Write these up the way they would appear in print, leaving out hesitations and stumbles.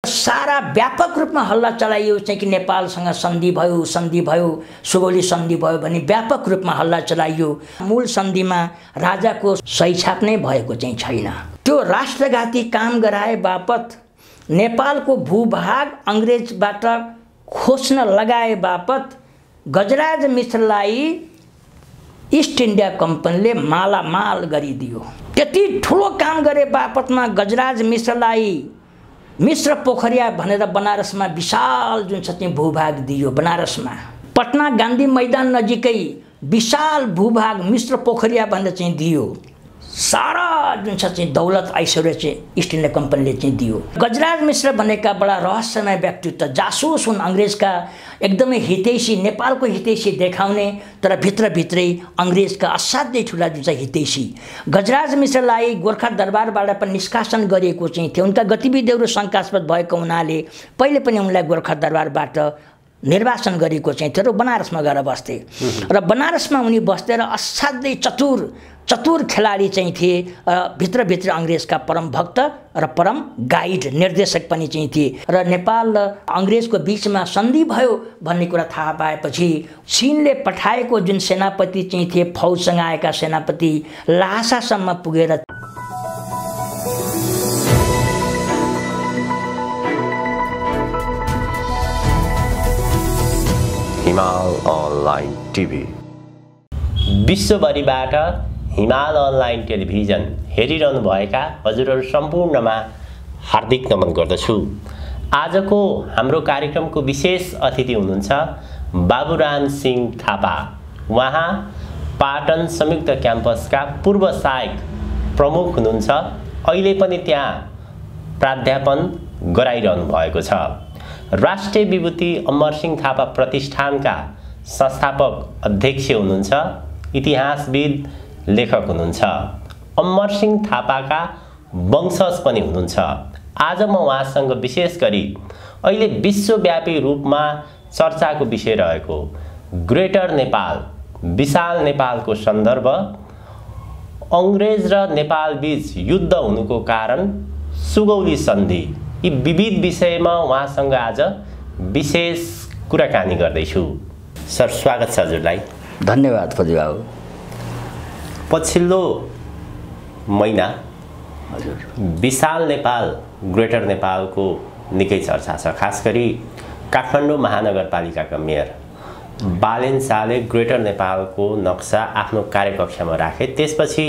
सारा व्यापक रूपमा हल्ला चलाइयो चाहिँ कि नेपालसँग सन्धि भयो सुगौली सन्धि भयो भने व्यापक रूपमा हल्ला चलाइयो। मूल सन्धिमा राजाको सही छाप नै भएको चाहिँ छैन। त्यो राष्ट्रघाती काम गराए बापत नेपालको भूभाग अंग्रेजबाट खोज्न लगाए बापत गजराज मिश्रलाई ईस्ट इन्डिया कम्पनीले मालामाल गरिदियो। त्यति ठुलो काम गरे बापतमा गजराज मिश्रलाई मिश्र पोखरिया भनेर बनारसमा विशाल जुन छ चाहिँ भूभाग दियो। बनारसमा पटना गान्धी मैदान नजिकै विशाल भूभाग मिश्र पोखरिया भनेर चाहिँ दियो। सारा जुन छ चाहिँ दौलत ऐश्वर्य चाहिँ ईस्ट इन्डिया कम्पनीले चाहिँ दियो। गजराज मिश्र भनेका बडा रहस्यमय व्यक्तित्व, जासुस हुन्, अंग्रेजका एकदमै हितैषी, नेपालको हितैषी देखाउने तर भित्रभित्रै अंग्रेजका असाध्यै ठुला जुन चाहिँ हितैषी। गजराज मिश्रलाई गोर्खा दरबारबाट पनि निष्कासन गरिएको चाहिँ थियो। उनका गतिविधिहरू शङ्कास्पद भएको हुनाले पहिले पनि उनलाई गोर्खा दरबारबाट निर्वासन गरेको चाहिँ थियो र बनारसमा गएर बस्थे। र बनारसमा उनी बस्दै र असाध्यै चतुर खेलाडी चाहिँ थिए। भित्रभित्र अंग्रेजका परम भक्त र परम गाइड निर्देशक पनि चाहिँ थिए। र नेपाल र अंग्रेजको बीचमा सन्धि भयो भन्ने कुरा थाहा पाएपछि चीनले पठाएको जुन सेनापति चाहिँ थिए, फौजसँग आएका सेनापति ल्हासासम्म पुगेर हिमाल अनलाइन टिभी विश्वभरिबाट हिमाल अनलाइन टेलिभिजन हेरिरहनु भएका हजुरहरू सम्पूर्णमा हार्दिक नमन गर्दछु। आजको हाम्रो कार्यक्रमको विशेष अतिथि हुनुहुन्छ बाबुराम सिंह थापा। उहाँ पाटन संयुक्त क्याम्पसका पूर्व सहायक प्रमुख हुनुहुन्छ। अहिले पनि त्यहाँ प्राध्यापन गराइरहनु भएको छ। राष्ट्रिय विभूति अमरसिंह थापा प्रतिष्ठानका संस्थापक अध्यक्ष हुनुहुन्छ। इतिहासविद, लेखक हुनुहुन्छ। अमरसिंह थापाका वंशज पनि हुनुहुन्छ। आज म उहाँसँग विशेष गरी अहिले विश्वव्यापी रूपमा चर्चाको विषय रहेको ग्रेटर नेपाल, विशाल नेपालको सन्दर्भ, अंग्रेज र नेपाल बीच युद्ध हुनुको कारण सुगौली सन्धि, यी विविध विषयमा उहाँसँग आज विशेष कुराकानी गर्दैछु। सर, स्वागत छ हजुरलाई। धन्यवाद फौजी बाबु। पछिल्लो महिना विशाल नेपाल, ग्रेटर नेपालको निकै चर्चा छ। खास गरी काठमाडौँ महानगरपालिकाका मेयर बालेन शाहले ग्रेटर नेपालको नक्सा आफ्नो कार्यकक्षमा राखे। त्यसपछि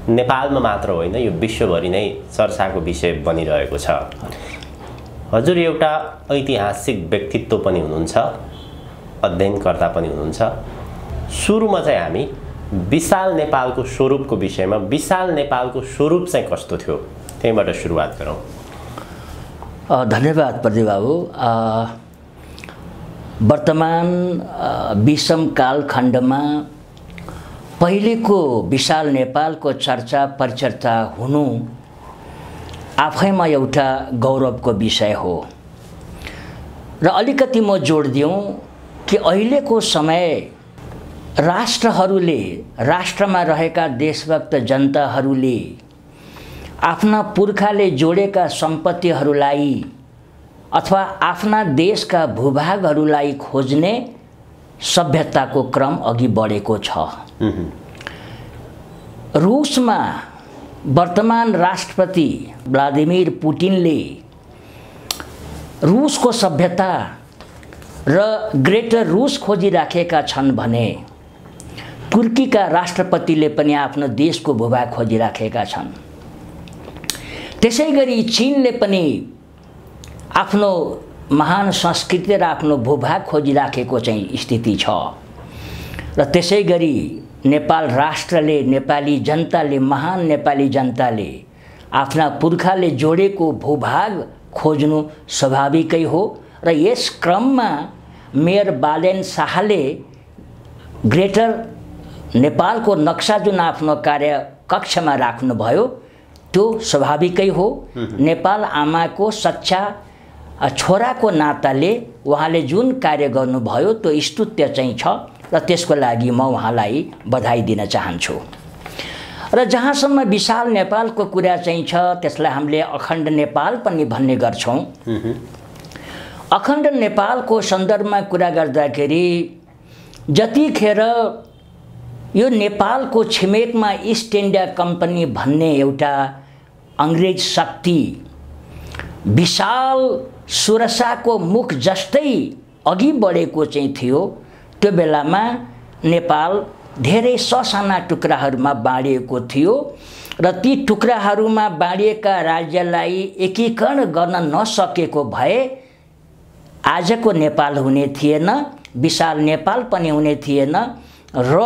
नेपालमा मात्र होइन, यो विश्वभरि नै चर्चाको विषय बनिरहेको छ। हजुर एउटा ऐतिहासिक व्यक्तित्व पनि हुनुहुन्छ, अध्ययनकर्ता पनि हुनुहुन्छ। सुरुमा चाहिँ हामी विशाल नेपालको स्वरूपको विषयमा, विशाल नेपालको स्वरूप चाहिँ कस्तो थियो, त्यहीबाट सुरुवात गरौँ। धन्यवाद प्रदीप बाबु। वर्तमान 20औं कालखण्डमा पहिलेको विशाल नेपालको चर्चा परिचर्चा हुनु आफैमा एउटा गौरवको विषय हो। र अलिकति म जोड दिउँ कि अहिलेको समय राष्ट्रहरूले, राष्ट्रमा रहेका देशभक्त जनताहरूले आफ्ना पुर्खाले जोडेका सम्पत्तिहरूलाई अथवा आफ्ना देशका भूभागहरूलाई खोज्ने सभ्यताको क्रम अघि बढेको छ। रुसमा वर्तमान राष्ट्रपति भ्लादिमिर पुटिनले रुसको सभ्यता र ग्रेटर रुस खोजिराखेका छन् भने तुर्कीका राष्ट्रपतिले पनि आफ्नो देशको भूभाग खोजिराखेका छन्। त्यसैगरी चीनले पनि आफ्नो महान संस्कृति र आफ्नो भूभाग खोजिराखेको चाहिँ स्थिति छ। र त्यसैगरी नेपाल राष्ट्रले, नेपाली जनताले, महान नेपाली जनताले आफ्ना पुर्खाले जोडेको भूभाग खोज्नु स्वाभाविकै हो। र यस क्रममा मेयर बालेन शाहले ग्रेटर नेपालको नक्सा जुन आफ्नो कार्यकक्षमा राख्नुभयो त्यो स्वाभाविकै हो। नेपाल आमाको सच्चा छोराको नाताले उहाँले जुन कार्य गर्नुभयो त्यो स्तुत्य चाहिँ छ र त्यसको लागि म उहाँलाई बधाई दिन चाहन्छु। र जहाँसम्म विशाल नेपालको कुरा चाहिँ छ त्यसलाई हामीले अखण्ड नेपाल पनि भन्ने गर्छौँ। अखण्ड नेपालको सन्दर्भमा कुरा गर्दाखेरि जतिखेर यो नेपालको छिमेकमा इस्ट इन्डिया कम्पनी भन्ने एउटा अङ्ग्रेज शक्ति विशाल सुरसाको मुख जस्तै अघि बढेको चाहिँ थियो, त्यो बेलामा नेपाल धेरै ससाना टुक्राहरूमा बाँडिएको थियो र ती टुक्राहरूमा बाँडिएका राज्यलाई एकीकरण गर्न नसकेको भए आजको नेपाल हुने थिएन, विशाल नेपाल पनि हुने थिएन र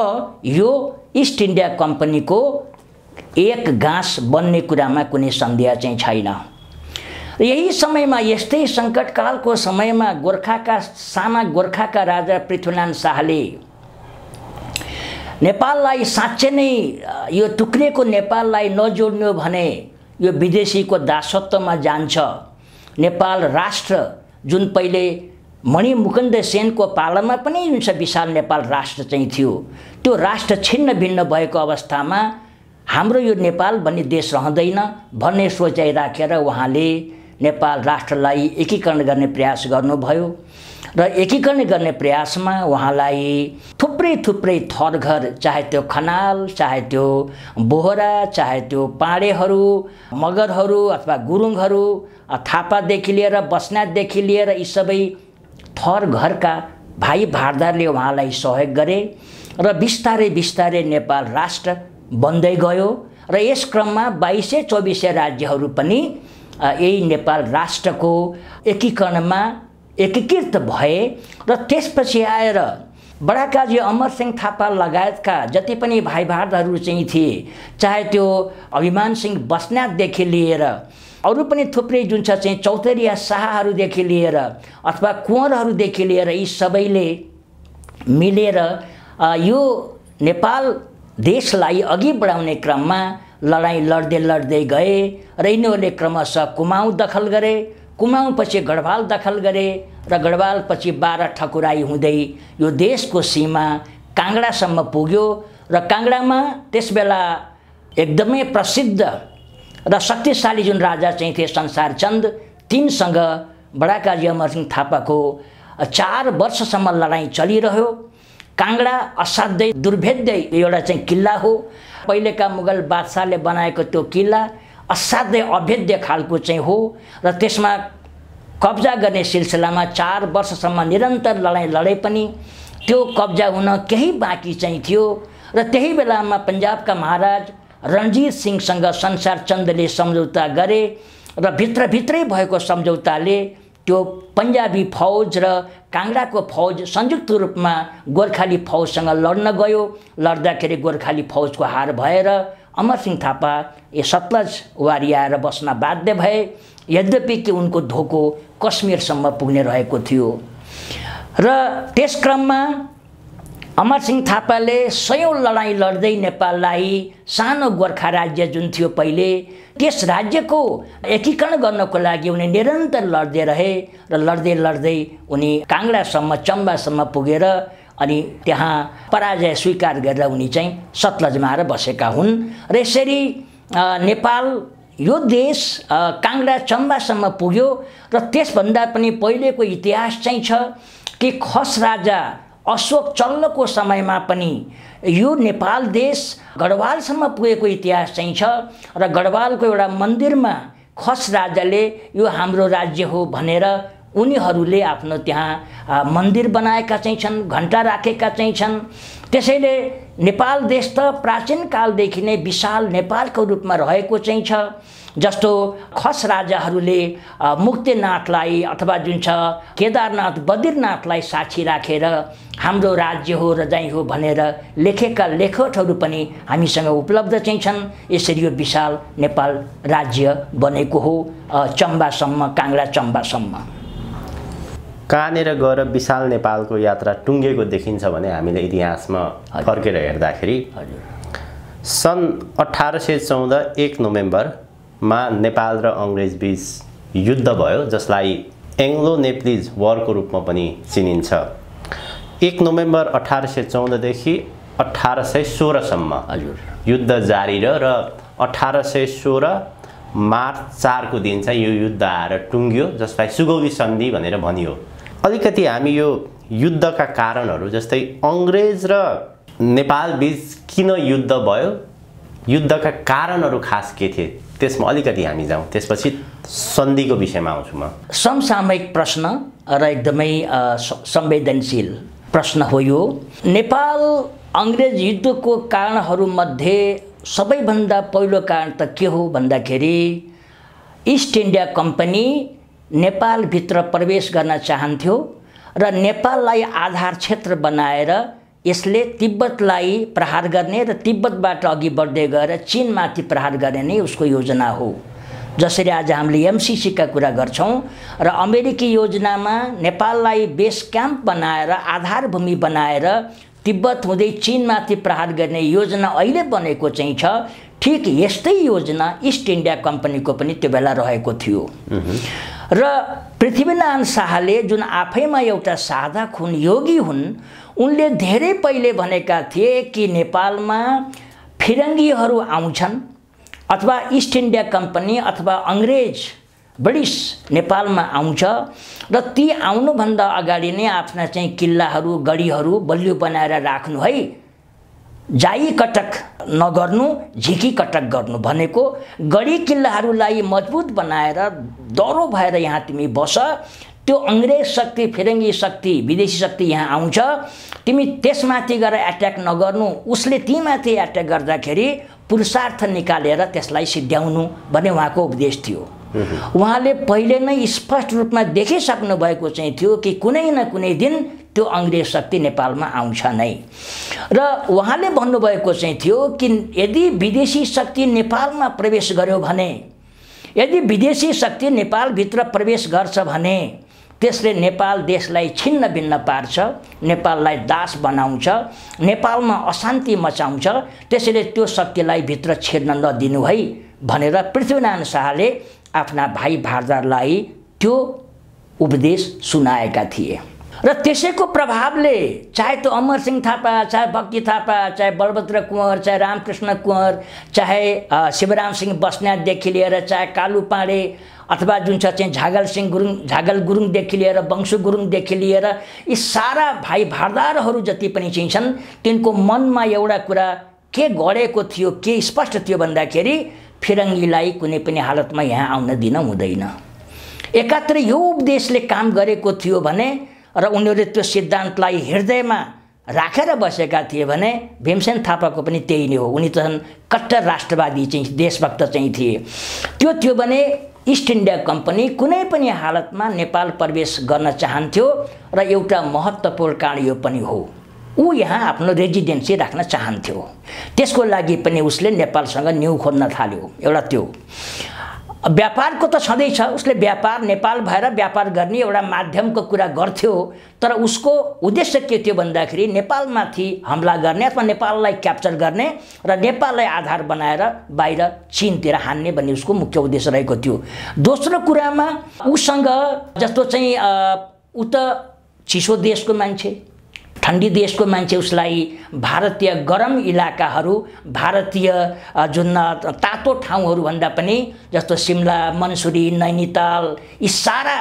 यो इस्ट इन्डिया कम्पनीको एक गाँस बन्ने कुरामा कुनै सन्देह चाहिँ छैन। यही समयमा यस्तै सङ्कटकालको समयमा साना गोर्खाका राजा पृथ्वीनारायण शाहले नेपाललाई साँच्चै नै यो टुक्रिएको नेपाललाई नजोड्नु भने यो विदेशीको दासत्वमा जान्छ। नेपाल राष्ट्र जुन पहिले मणिमुकुन्द सेनको पालामा पनि जुन चाहिँ विशाल नेपाल राष्ट्र चाहिँ थियो, त्यो राष्ट्र छिन्न भिन्न भएको अवस्थामा हाम्रो यो नेपाल भन्ने देश रहँदैन भन्ने सोचाइ राखेर उहाँले नेपाल राष्ट्रलाई एकीकरण गर्ने प्रयास गर्नुभयो र एकीकरण गर्ने प्रयासमा उहाँलाई थुप्रै थरघर, चाहे त्यो खनाल, चाहे त्यो बोहरा, चाहे त्यो पाँडेहरू, मगरहरू अथवा गुरुङहरू, थापादेखि लिएर बस्नेतदेखि लिएर यी सबै थरघरका भाइ भारदारले उहाँलाई सहयोग गरे र बिस्तारै नेपाल राष्ट्र बन्दै गयो र यस क्रममा 2200-2400 राज्यहरू पनि यही नेपाल राष्ट्रको एकीकरणमा एकीकृत भए र त्यसपछि आएर बडाकाजी अमरसिंह थापा लगायतका जति पनि भाइ भारदारहरू चाहिँ थिए, चाहे त्यो अभिमान सिंह बस्नेतदेखि लिएर अरू पनि थुप्रै जुन छ चाहिँ चौतरिया शाहहरूदेखि लिएर अथवा कुँवरहरूदेखि लिएर यी सबैले मिलेर यो नेपाल देशलाई अघि बढाउने क्रममा लडाईँ लड्दै गए र यिनीहरूले क्रमशः कुमाऊँ दखल गरे, कुमाऊँ पछि गढवाल दखल गरे र गढवाल पछि 12 ठकुराई हुँदै यो देशको सीमा काङ्गडासम्म पुग्यो र काङ्गडामा त्यसबेला एकदमै प्रसिद्ध र शक्तिशाली जुन राजा चाहिँ थिए संसारचन्द, तिनसँग बडाकाजी अमरसिंह थापाको 4 वर्षसम्म लडाईँ चलिरह्यो। काङ्गडा असाध्यै दुर्भेद्य एउटा चाहिँ किल्ला हो। पहिलेका मुगल बादशाहले बनाएको त्यो किल्ला असाध्यै अभेद्य खालको चाहिँ हो र त्यसमा कब्जा गर्ने सिलसिलामा 4 वर्षसम्म निरन्तर लडाईँ लडे पनि त्यो कब्जा हुन केही बाँकी चाहिँ थियो र त्यही बेलामा पन्जाबका महाराज रणजीत सिंहसँग संसारचन्दले सम्झौता गरे र भित्रभित्रै भएको सम्झौताले त्यो पन्जाबी फौज र काङ्गडाको फौज संयुक्त रूपमा गोर्खाली फौजसँग लड्न गयो। लड्दाखेरि गोर्खाली फौजको हार भएर अमरसिंह थापा यो सतलज वारी आएर बस्न बाध्य भए, यद्यपि कि उनको धोको कश्मीरसम्म पुग्ने रहेको थियो र त्यस क्रममा अमरसिंह थापाले 100औं लडाईँ लड्दै नेपाललाई सानो गोर्खा राज्य जुन थियो पहिले, त्यस राज्यको एकीकरण गर्नको लागि उनी निरन्तर लड्दै रहे र लड्दै उनी काङ्गडासम्म चम्बासम्म पुगेर अनि त्यहाँ पराजय स्वीकार गरेर उनी चाहिँ सतलजमा आएर बसेका हुन् र यसरी नेपाल यो देश काङ्गडा चम्बासम्म पुग्यो र त्यसभन्दा पनि पहिलेको इतिहास चाहिँ छ कि खस राजा अशोक चल्लको समयमा पनि यो नेपाल देश गढवालसम्म पुगेको इतिहास चाहिँ छ र गढवालको एउटा मन्दिरमा खस राजाले यो हाम्रो राज्य हो भनेर उनीहरूले आफ्नो त्यहाँ मन्दिर बनाएका चाहिँ छन्, घण्टा राखेका चाहिँ छन्। त्यसैले नेपाल देश त प्राचीन कालदेखि नै विशाल नेपालको रूपमा रहेको चाहिँ छ। जस्तो खस राजाहरूले मुक्तिनाथलाई अथवा जुन छ केदारनाथ बद्रीनाथलाई साक्षी राखेर हाम्रो राज्य हो रजाई हो भनेर लेखेका लेखकहरू पनि हामीसँग उपलब्ध चाहिँ छन्। यसरी यो विशाल नेपाल राज्य बनेको हो चम्बासम्म, काङ्गडा चम्बासम्म। कहाँनिर गएर विशाल नेपालको यात्रा टुङ्गेको देखिन्छ भने हामीले इतिहासमा फर्केर हेर्दाखेरि सन् 1814 1 नोभेम्बरमा नेपाल र अङ्ग्रेज बीच युद्ध भयो, जसलाई एङ्ग्लो नेप्लिज वारको रूपमा पनि चिनिन्छ। 1 नोभेम्बर 1814 देखि 1816 सम्म हजुर युद्ध जारी र 1816 मार्च 4 को दिन चाहिँ यो युद्ध आएर टुङ्ग्यो, जसलाई सुगौली सन्धि भनेर भनियो। अलिकति हामी यो युद्धका कारणहरू, जस्तै अङ्ग्रेज र नेपाल बीच किन युद्ध भयो, युद्धका कारणहरू खास के थिए, त्यसमा अलिकति हामी जाउँ, त्यसपछि सन्धिको विषयमा आउँछु म। समसामयिक प्रश्न र एकदमै संवेदनशील प्रश्न हो यो। नेपाल अङ्ग्रेज युद्धको कारणहरूमध्ये सबैभन्दा पहिलो कारण त के हो भन्दाखेरि इस्ट इन्डिया कम्पनी नेपालभित्र प्रवेश गर्न चाहन्थ्यो र नेपाललाई आधार क्षेत्र बनाएर यसले तिब्बतलाई प्रहार गर्ने र तिब्बतबाट अघि बढ्दै गएर चीनमाथि प्रहार गर्ने नै उसको योजना हो। जसरी आज हामीले एमसीसीका कुरा गर्छौं र अमेरिकी योजनामा नेपाललाई बेस क्याम्प बनाएर आधारभूमि बनाएर तिब्बत हुँदै चीनमाथि प्रहार गर्ने योजना अहिले बनेको चाहिँ छ। ठीक यस्तै योजना इस्ट इन्डिया कम्पनीको पनि त्यो बेला रहेको थियो र पृथ्वीनारायण शाहले जुन आफैमा एउटा सादा खुन योगी हुन्, उनले धेरै पहिले भनेका थिए कि नेपालमा फिरङ्गीहरू आउँछन् अथवा इस्ट इन्डिया कम्पनी अथवा अङ्ग्रेज ब्रिटिस नेपालमा आउँछ र ती आउनुभन्दा अगाडि नै आफ्ना चाहिँ किल्लाहरू गढीहरू बलियो बनाएर राख्नु है, जाई कटक नगर्नु, झिकी कटक गर्नु भनेको गढी किल्लाहरूलाई मजबुत बनाएर दह्रो भएर यहाँ तिमी बस, त्यो अङ्ग्रेज शक्ति फिरङ्गी शक्ति विदेशी शक्ति यहाँ आउँछ, तिमी त्यसमाथि गएर एट्याक नगर्नु, उसले तीमाथि एट्याक गर्दाखेरि पुरुषार्थ निकालेर त्यसलाई सिद्ध्याउनु भन्ने उहाँको उपदेश थियो। उहाँले पहिले नै स्पष्ट रूपमा देखिसक्नु भएको चाहिँ थियो कि कुनै न कुनै दिन त्यो अङ्ग्रेज शक्ति नेपालमा आउँछ नै र उहाँले भन्नुभएको चाहिँ थियो कि यदि विदेशी शक्ति नेपालमा प्रवेश गर्यो भने, यदि विदेशी शक्ति नेपालभित्र प्रवेश गर्छ भने त्यसले नेपाल देशलाई छिन्न भिन्न पार्छ, नेपाललाई दास बनाउँछ, नेपालमा अशान्ति मचाउँछ, त्यसैले त्यो शक्तिलाई भित्र छिर्न नदिनु है भनेर पृथ्वीनारायण शाहले आफ्ना भाइ भारदारलाई त्यो उपदेश सुनाएका थिए र त्यसैको प्रभावले चाहे त्यो अमरसिंह थापा, चाहे भक्ति थापा, चाहे बलभद्र कुँवर, चाहे रामकृष्ण कुँवर, चाहे शिवराम सिंह बस्नेतदेखि लिएर चाहे कालु पाँडे अथवा जुन चाहिँ झागल गुरुङदेखि लिएर वंशु गुरुङदेखि लिएर यी सारा भाइ भारदारहरू जति पनि चाहिँ छन्, तिनको मनमा एउटा कुरा के गढेको थियो, के स्पष्ट थियो भन्दाखेरि फिरङ्गीलाई कुनै पनि हालतमा यहाँ आउन दिन हुँदैन। एकातिर यो उपदेशले काम गरेको थियो भने र उनीहरूले त्यो सिद्धान्तलाई हृदयमा राखेर बसेका थिए भने भीमसेन थापाको पनि त्यही नै हो। उनी त कट्टर राष्ट्रवादी चाहिँ देशभक्त चाहिँ थिए। त्यो थियो भने इस्ट इन्डिया कम्पनी कुनै पनि हालतमा नेपाल प्रवेश गर्न चाहन्थ्यो र एउटा महत्त्वपूर्ण कारण यो पनि हो, ऊ यहाँ आफ्नो रेजिडेन्सी राख्न चाहन्थ्यो। त्यसको लागि पनि उसले नेपालसँग न्यु खोज्न थाल्यो। एउटा त्यो व्यापारको त छँदैछ, उसले व्यापार नेपाल भएर व्यापार गर्ने एउटा माध्यमको कुरा गर्थ्यो, तर उसको उद्देश्य के थियो भन्दाखेरि नेपालमाथि हमला गर्ने अथवा नेपाललाई क्याप्चर गर्ने र नेपाललाई आधार बनाएर बाहिर चीनतिर हान्ने भन्ने उसको मुख्य उद्देश्य रहेको थियो। दोस्रो कुरामा उसँग जस्तो चाहिँ ऊ त चिसो देशको मान्छे, ठन्डी देशको मान्छे, उसलाई भारतीय गरम इलाकाहरू, भारतीय जुन तातो ठाउँहरू भन्दा पनि जस्तो सिमला, मन्सुरी, नैनीताल यी सारा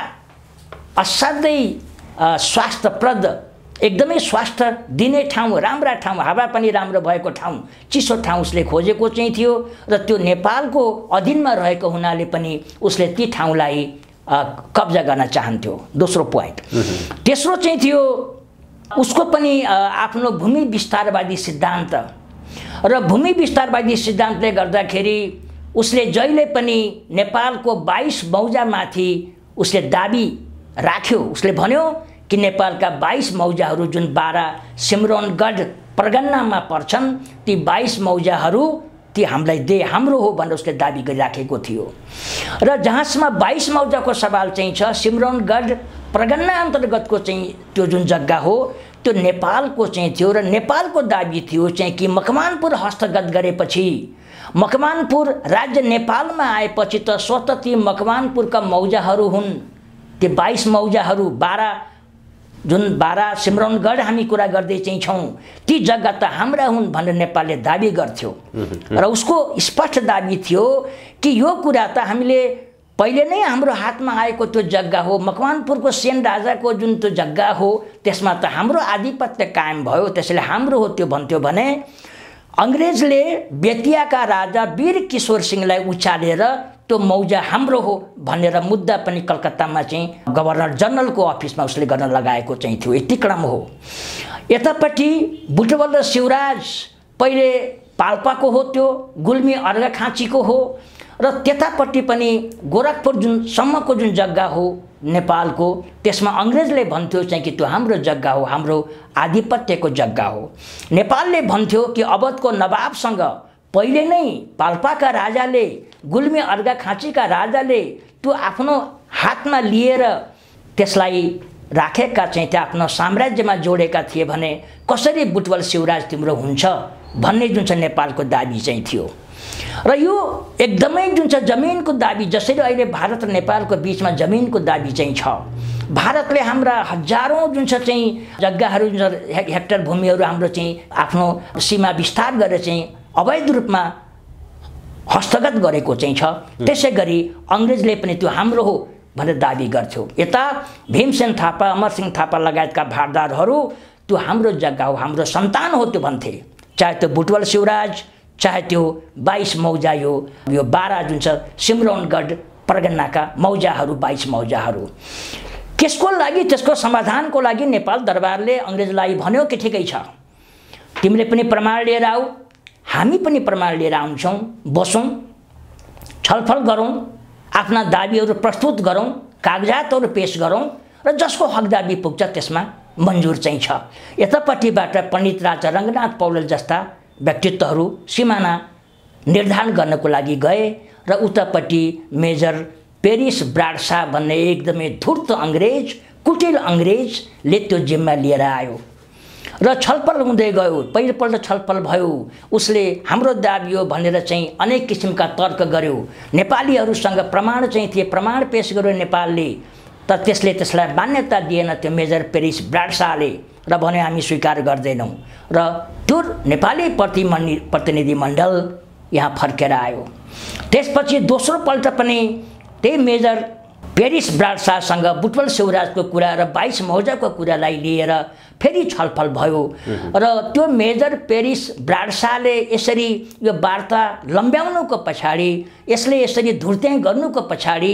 असाध्यै स्वास्थ्यप्रद, एकदमै स्वास्थ्य दिने ठाउँ, राम्रा ठाउँ, हावा पनि राम्रो भएको ठाउँ, चिसो ठाउँ उसले खोजेको चाहिँ थियो र त्यो नेपालको अधीनमा रहेको हुनाले पनि उसले ती ठाउँलाई कब्जा गर्न चाहन्थ्यो। दोस्रो पोइन्ट। तेस्रो चाहिँ थियो उसको पनि आफ्नो भूमि विस्तारवादी सिद्धान्त र भूमि विस्तारवादी सिद्धान्तले गर्दाखेरि उसले जहिले पनि नेपालको 22 मौजामाथि उसले दाबी राख्यो। उसले भन्यो कि नेपालका 22 मौजाहरू जुन बारा सिमरौनगढ परगन्नामा पर्छन्, ती 22 मौजाहरू ती हामीलाई दे, हाम्रो हो भनेर उसले दाबी गरिराखेको थियो। र जहाँसम्म 22 मौजाको सवाल चाहिँ छ, सिमरौनगढ परगन्ना अन्तर्गतको चाहिँ त्यो जुन जग्गा हो त्यो नेपालको चाहिँ थियो र नेपालको दाबी थियो चाहिँ कि मकवानपुर हस्तगत गरेपछि, मकवानपुर राज्य नेपालमा आएपछि त स्वतः ती मकवानपुरका मौजाहरू हुन्, ती 22 मौजाहरू 12 जुन बारा सिमरौनगढ हामी कुरा गर्दै चाहिँ छौँ ती जग्गा त हाम्रा हुन् भनेर नेपालले दाबी गर्थ्यो र उसको स्पष्ट दाबी थियो कि यो कुरा त हामीले पहिले नै हाम्रो हातमा आएको त्यो जग्गा हो मकवानपुरको सेन राजाको जुन त्यो जग्गा हो त्यसमा त हाम्रो आधिपत्य कायम भयो त्यसैले हाम्रो हो त्यो भन्थ्यो भने अङ्ग्रेजले बेतियाका राजा वीर किशोर सिंहलाई उचालेर त्यो मौजा हाम्रो हो भनेर मुद्दा पनि कलकत्तामा चाहिँ गभर्नर जनरलको अफिसमा उसले गर्न लगाएको चाहिँ थियो यति क्रम हो। यतापट्टि बुटवल शिवराज पहिले पाल्पाको हो त्यो गुल्मी अर्घाखाँचीको हो र त्यतापट्टि पनि गोरखपुर जुन सम्मको जुन जग्गा हो नेपालको त्यसमा अङ्ग्रेजले भन्थ्यो चाहिँ कि त्यो हाम्रो जग्गा हो हाम्रो आधिपत्यको जग्गा हो। नेपालले भन्थ्यो कि अवधको नवाबसँग पहिले नै पाल्पाका राजाले गुल्मी अर्घाखाँचीका राजाले त्यो आफ्नो हातमा लिएर त्यसलाई राखेका चाहिँ त्यो आफ्नो साम्राज्यमा जोडेका थिए भने कसरी बुटवल शिवराज तिम्रो हुन्छ भन्ने जुन चाहिँ नेपालको दाबी चाहिँ थियो र यो एकदमै जुन चाहिँ जमिनको दाबी जसरी अहिले भारत र नेपालको बिचमा जमिनको दाबी चाहिँ छ भारतले हाम्रा हजारौं जुन चाहिँ जग्गाहरू जुन हेक्टर भूमिहरू हाम्रो चाहिँ आफ्नो सीमा विस्तार गरेर चाहिँ अवैध रूपमा हस्तगत गरेको चाहिँ छ त्यसै गरी अङ्ग्रेजले पनि त्यो हाम्रो हो भनेर दाबी गर्थ्यो। यता भीमसेन थापा अमरसिंह थापा लगायतका भारदारहरू त्यो हाम्रो जग्गा हो हाम्रो सन्तान हो त्यो भन्थे चाहे त्यो बुटवल शिवराज चाहे त्यो 22 मौजा यो 12 जुन छ सिमरौनगढ परगनाका मौजाहरू 22 मौजाहरू त्यसको लागि त्यसको समाधानको लागि नेपाल दरबारले अङ्ग्रेजलाई भन्यो कि ठिकै छ तिमीले पनि प्रमाण लिएर आऊ हामी पनि प्रमाण लिएर आउँछौँ बसौँ छलफल गरौँ आफ्ना दाबीहरू प्रस्तुत गरौँ कागजातहरू पेश गरौँ र जसको हकदाबी पुग्छ त्यसमा मन्जुर चाहिँ छ। यतापट्टिबाट पण्डित राजा रङ्गनाथ पौडेल जस्ता व्यक्तित्वहरू सिमाना निर्धारण गर्नको लागि गए र उतापट्टि मेजर पेरिस ब्राडसा भन्ने एकदमै धूर्त अङ्ग्रेज कुटिल अङ्ग्रेजले त्यो जिम्मा लिएर आयो र छलफल हुँदै गयो। पहिलोपल्ट छलफल भयो उसले हाम्रो दाबी हो भनेर चाहिँ अनेक किसिमका तर्क गर्यो नेपालीहरूसँग प्रमाण चाहिँ थिए प्रमाण पेश गर्यो नेपालले तर त्यसले त्यसलाई मान्यता दिएन त्यो मेजर पेरिस ब्राडसाले र भन्यो हामी स्वीकार गर्दैनौँ र त्यो नेपाली प्रतिनिधिमण्डल यहाँ फर्केर आयो। त्यसपछि दोस्रो पल्ट पनि त्यही मेजर पेरिस ब्राडसासँग बुटवल शिवराजको कुरा र 22 मौजाको कुरालाई लिएर फेरि छलफल भयो र त्यो मेजर पेरिस ब्राडसाले यसरी यो वार्ता लम्ब्याउनुको पछाडि यसले यसरी धुर्त्याइ गर्नुको पछाडि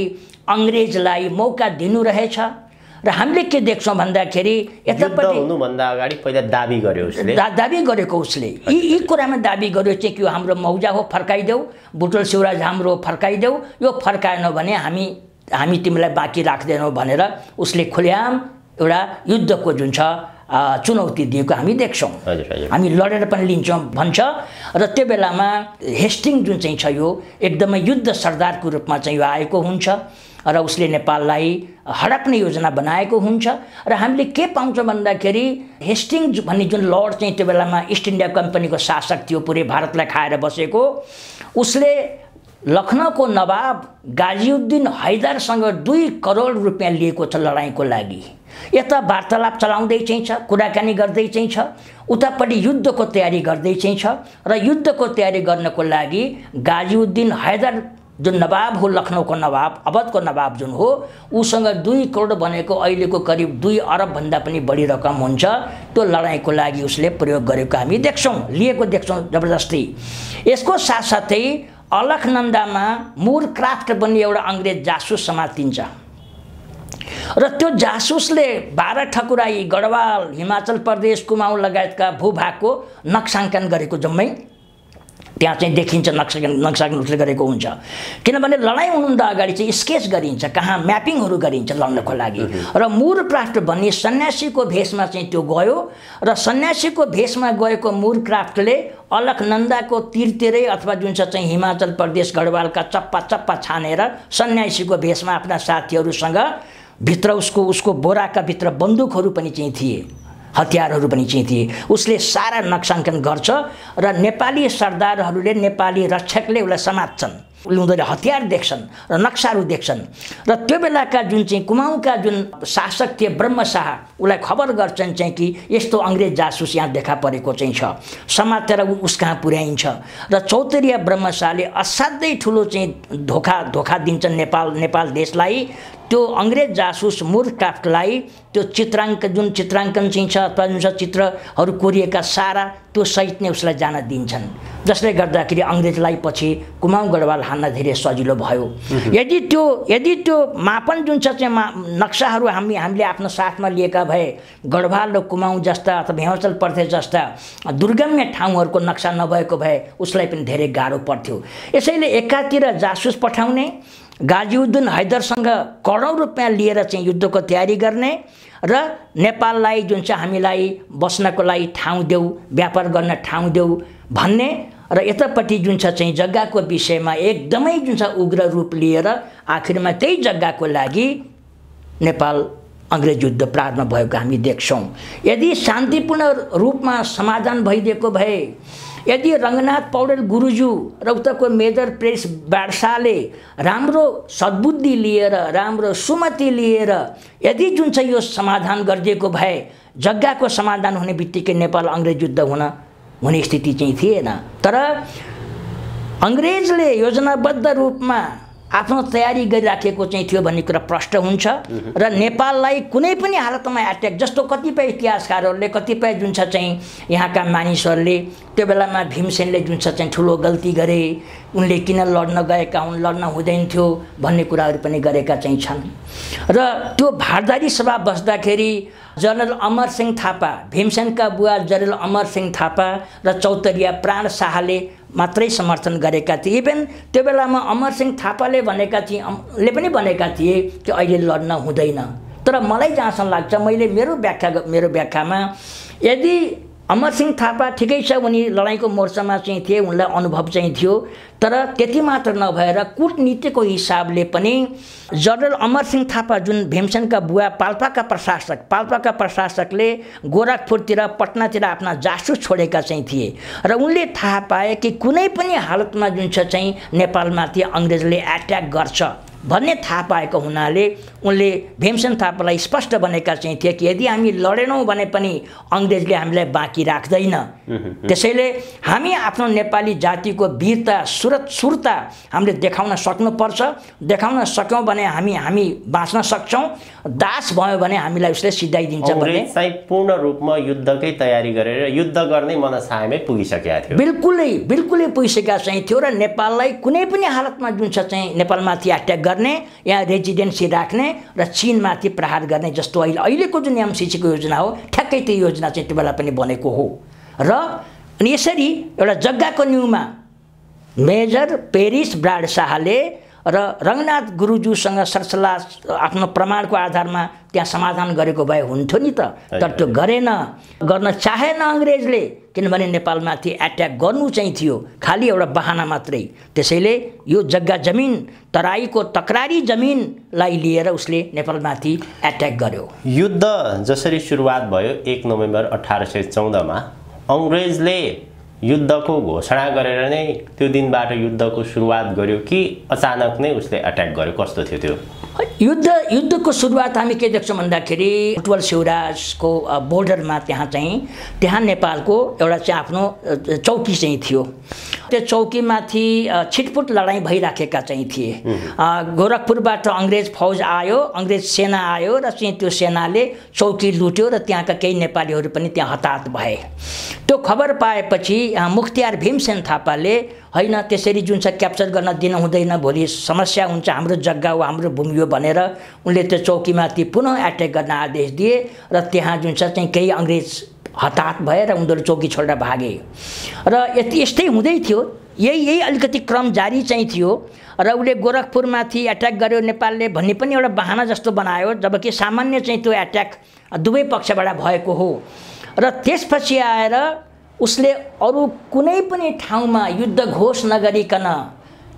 अङ्ग्रेजलाई मौका दिनु रहेछ र हामीले के देख्छौँ भन्दाखेरि यतापट्टि हुनुभन्दा अगाडि पहिला दाबी गर्यो उसले दाबी गरेको उसले यी कुरामा दाबी गर्यो चाहिँ कि यो हाम्रो मौजा हो फर्काइदेऊ बुटवल शिवराज हाम्रो फर्काइदेऊ यो फर्काएनौ भने हामी तिमीलाई बाँकी राख्दैनौँ भनेर उसले खुल्याम एउटा युद्धको जुन छ चुनौती दिएको हामी देख्छौँ हामी लडेर पनि लिन्छौँ भन्छ र त्यो बेलामा हेस्टिङ जुन चाहिँ छ यो एकदमै युद्ध सरदारको रूपमा चाहिँ यो आएको हुन्छ र उसले नेपाललाई हडप्ने योजना बनाएको हुन्छ र हामीले के पाउँछौँ भन्दाखेरि हेस्टिङ भन्ने जुन लर्ड चाहिँ त्यो बेलामा इस्ट इन्डिया कम्पनीको शासक थियो पुरै भारतलाई खाएर बसेको उसले लखनऊको नवाब गाजीउद्दिन हैदरसँग 2 करोड रुपियाँ लिएको छ लडाईँको लागि। यता वार्तालाप चलाउँदै चाहिँ छ कुराकानी गर्दै चाहिँ छ उतापट्टि युद्धको तयारी गर्दै चाहिँ छ र युद्धको तयारी गर्नको लागि गाजीउद्दिन हैदर जुन नवाब हो लखनऊको नवाब अवधको नवाब जुन हो उसँग 2 करोड भनेको अहिलेको करिब 2 अरब भन्दा पनि बढी रकम हुन्छ त्यो लडाईँको लागि उसले प्रयोग गरेको हामी देख्छौँ लिएको देख्छौँ जबरजस्ती। यसको साथसाथै अलखनन्दामा मुरक्राफ्ट भन्ने एउटा अङ्ग्रेज जासुस समातिन्छ र त्यो जासुसले 12 ठकुराई गढवाल हिमाचल प्रदेश कुमाऊँ लगायतका भूभागको नक्साङ्कन गरेको जम्मै त्यहाँ चाहिँ देखिन्छ नक्साङ्कन उसले गरेको हुन्छ किनभने लडाईँ हुनुभन्दा अगाडि चाहिँ स्केच गरिन्छ कहाँ म्यापिङहरू गरिन्छ लड्नको लागि र मुरक्राफ्ट भन्ने सन्यासीको भेषमा चाहिँ त्यो गयो र सन्यासीको भेषमा गएको मुरक्राफ्टले अलखनन्दाको तीरतिरै अथवा जुन चाहिँ हिमाचल प्रदेश गढवालका चप्पा छानेर सन्यासीको भेषमा आफ्ना साथीहरूसँग भित्र उसको बोराका भित्र बन्दुकहरू पनि चाहिँ थिए हतियारहरू पनि चाहिँ थिए उसले सारा नक्साङ्कन गर्छ र नेपाली सरदारहरूले नेपाली रक्षकले उसलाई समात्छन् उनीहरूले हतियार देख्छन् र नक्साहरू देख्छन् र त्यो बेलाका जुन चाहिँ कुमाउँका जुन शासक थिए ब्रह्मशाह उसलाई खबर गर्छन् चाहिँ कि यस्तो अङ्ग्रेज जासुस यहाँ देखा परेको चाहिँ छ, समातेर उस कहाँ पुर्याइन्छ र चौतरिया ब्रह्मशाहले असाध्यै ठुलो चाहिँ धोका दिन्छन् नेपाल देशलाई। त्यो अङ्ग्रेज जासुस मुरक्राफ्टलाई त्यो जुन चित्राङ्कन चाहिँ छ अथवा जुन चित्रहरू कोरिएका सारा त्यो सहित नै उसलाई जान दिन्छन्, जसले गर्दाखेरि अङ्ग्रेजलाई पछि कुमाउँ गढवाल हान्न धेरै सजिलो भयो। यदि त्यो मापन जुन छ चाहिँ नक्साहरू हामीले आफ्नो साथमा लिएका भए गढवाल र कुमाउँ जस्ता अथवा हिमाचल प्रदेश जस्ता दुर्गम्य ठाउँहरूको नक्सा नभएको भए उसलाई पनि धेरै गाह्रो पर्थ्यो। यसैले एकातिर जासुस पठाउने, गाजीउद्दिन हैदरसँग करोडौँ रुपियाँ लिएर चाहिँ युद्धको तयारी गर्ने र नेपाललाई जुन चाहिँ हामीलाई बस्नको लागि ठाउँ देऊ, व्यापार गर्न ठाउँ देऊ भन्ने र यतापट्टि जुन छ चाहिँ जग्गाको विषयमा एकदमै जुन छ उग्र रूप लिएर आखिरमा त्यही जग्गाको लागि नेपाल अङ्ग्रेज युद्ध प्रारम्भ भएको हामी देख्छौँ। यदि शान्तिपूर्ण रूपमा समाधान भइदिएको भए, यदि रङ्गनाथ पौडेल गुरुज्यू र उताको मेजर प्रेस बाडशाहले राम्रो सद्बुद्धि लिएर राम्रो सुमति लिएर यदि जुन चाहिँ यो समाधान गरिदिएको भए जग्गाको समाधान हुने बित्तिकै नेपाल अङ्ग्रेज युद्ध हुने स्थिति चाहिँ थिएन। तर अङ्ग्रेजले योजनाबद्ध रूपमा आफ्नो तयारी गरिराखेको चाहिँ थियो भन्ने कुरा प्रष्ट हुन्छ र नेपाललाई कुनै पनि हालतमा एट्याक, जस्तो कतिपय इतिहासकारहरूले कतिपय जुन छ चाहिँ यहाँका मानिसहरूले त्यो बेलामा भीमसेनले जुन छ चाहिँ ठुलो गल्ती गरे, उनले किन लड्न गएका हुन्, लड्न हुँदैन थियो भन्ने कुराहरू पनि गरेका चाहिँ छन्। र त्यो भारदारी सभा बस्दाखेरि जनरल अमर सिंह थापा, भीमसेनका बुवा जनरल अमर सिंह थापा र चौतरिया प्राण शाहले मात्रै समर्थन गरेका थिए। इभन त्यो बेलामा अमर सिंह थापाले पनि भनेका थिए कि अहिले लड्न हुँदैन। तर मलाई जहाँसम्म लाग्छ, मैले मेरो व्याख्यामा यदि अमर सिंह थापा ठिकै छ, उनी लडाइँको मोर्चामा चाहिँ थिए, उनलाई अनुभव चाहिँ थियो, तर त्यति मात्र नभएर कूटनीतिको हिसाबले पनि जनरल अमर सिंह थापा जुन भीमसेनका बुवा पाल्पाका प्रशासकले गोरखपुरतिर पटनातिर आफ्ना जासुस छोडेका चाहिँ थिए र उनले थाहा पाए कि कुनै पनि हालतमा जुन छ चाहिँ नेपालमाथि अङ्ग्रेजले एट्याक गर्छ भन्ने थाहा पाएको हुनाले उनले भीमसेन थापालाई स्पष्ट भनेका चाहिँ थिए कि यदि हामी लडेनौँ भने पनि अङ्ग्रेजले हामीलाई बाँकी राख्दैन। त्यसैले हामी आफ्नो नेपाली जातिको वीरता सुरता हामीले देखाउन सक्नुपर्छ। देखाउन सक्यौँ भने हामी बाँच्न सक्छौँ, दास भयो भने हामीलाई उसले सिधाइदिन्छ भने चाहिँ पूर्ण रूपमा युद्धकै तयारी गरेर युद्ध गर्ने मनसायमै पुगिसकेका थियो। बिल्कुलै पुगिसकेका चाहिँ थियो र नेपाललाई कुनै पनि हालतमा जुन छ चाहिँ नेपालमाथि एट्याक गर्ने, यहाँ रेजिडेन्सी राख्ने र चीनमाथि प्रहार गर्ने जस्तो अहिलेको जुन एमसिसीको योजना हो, ठ्याक्कै त्यो योजना चाहिँ त्यो बेला पनि बनेको हो। र अनि यसरी एउटा जग्गाको न्युमा मेजर पेरिस ब्राड शाहले र रङ्गनाथ गुरुज्यूसँग सरसल्लाह आफ्नो प्रमाणको आधारमा त्यहाँ समाधान गरेको भए हुन्थ्यो नि त। तर त्यो गर्न चाहेन अङ्ग्रेजले, किनभने नेपालमाथि एट्याक गर्नु चाहिँ थियो, खालि एउटा बहाना मात्रै। त्यसैले यो जग्गा जमिन तराईको तकरारी जमिनलाई लिएर उसले नेपालमाथि एट्याक गर्यो। युद्ध जसरी सुरुवात भयो 1 नोभेम्बर 1814 अङ्ग्रेजले युद्धको घोषणा गरेर नै त्यो दिनबाट युद्धको सुरुवात गर्यो कि अचानक नै उसले अट्याक गर्यो, कस्तो थियो त्यो? युद्धको सुरुवात हामी के देख्छौँ भन्दाखेरि बुटवल शिवराजको बोर्डरमा त्यहाँ नेपालको एउटा चाहिँ आफ्नो चौकी चाहिँ थियो। त्यो चौकीमाथि छिटपुट लडाइँ भइराखेका चाहिँ थिए। गोरखपुरबाट अङ्ग्रेज फौज आयो, अङ्ग्रेज सेना आयो र चाहिँ त्यो सेनाले चौकी लुट्यो र त्यहाँका केही नेपालीहरू पनि त्यहाँ हताहत भए। त्यो खबर पाएपछि मुख्तियार भीमसेन थापाले होइन त्यसरी जुन छ क्याप्चर गर्न दिन हुँदैन, भोलि समस्या हुन्छ, हाम्रो जग्गा हो, हाम्रो भूमि हो भनेर उनले त्यो चौकीमाथि पुनः एट्याक गर्न आदेश दिए र त्यहाँ जुन छ चाहिँ केही अङ्ग्रेज हताहत भएर उनीहरू चौकी छोडेर भागे। र यस्तै हुँदै थियो, यही अलिकति क्रम जारी चाहिँ थियो र उसले गोरखपुरमाथि एट्याक गर्यो नेपालले भन्ने पनि एउटा बहाना जस्तो बनायो, जबकि सामान्य चाहिँ त्यो एट्याक दुवै पक्षबाट भएको हो। र त्यसपछि आएर उसले अरू कुनै पनि ठाउँमा युद्ध घोष नगरिकन,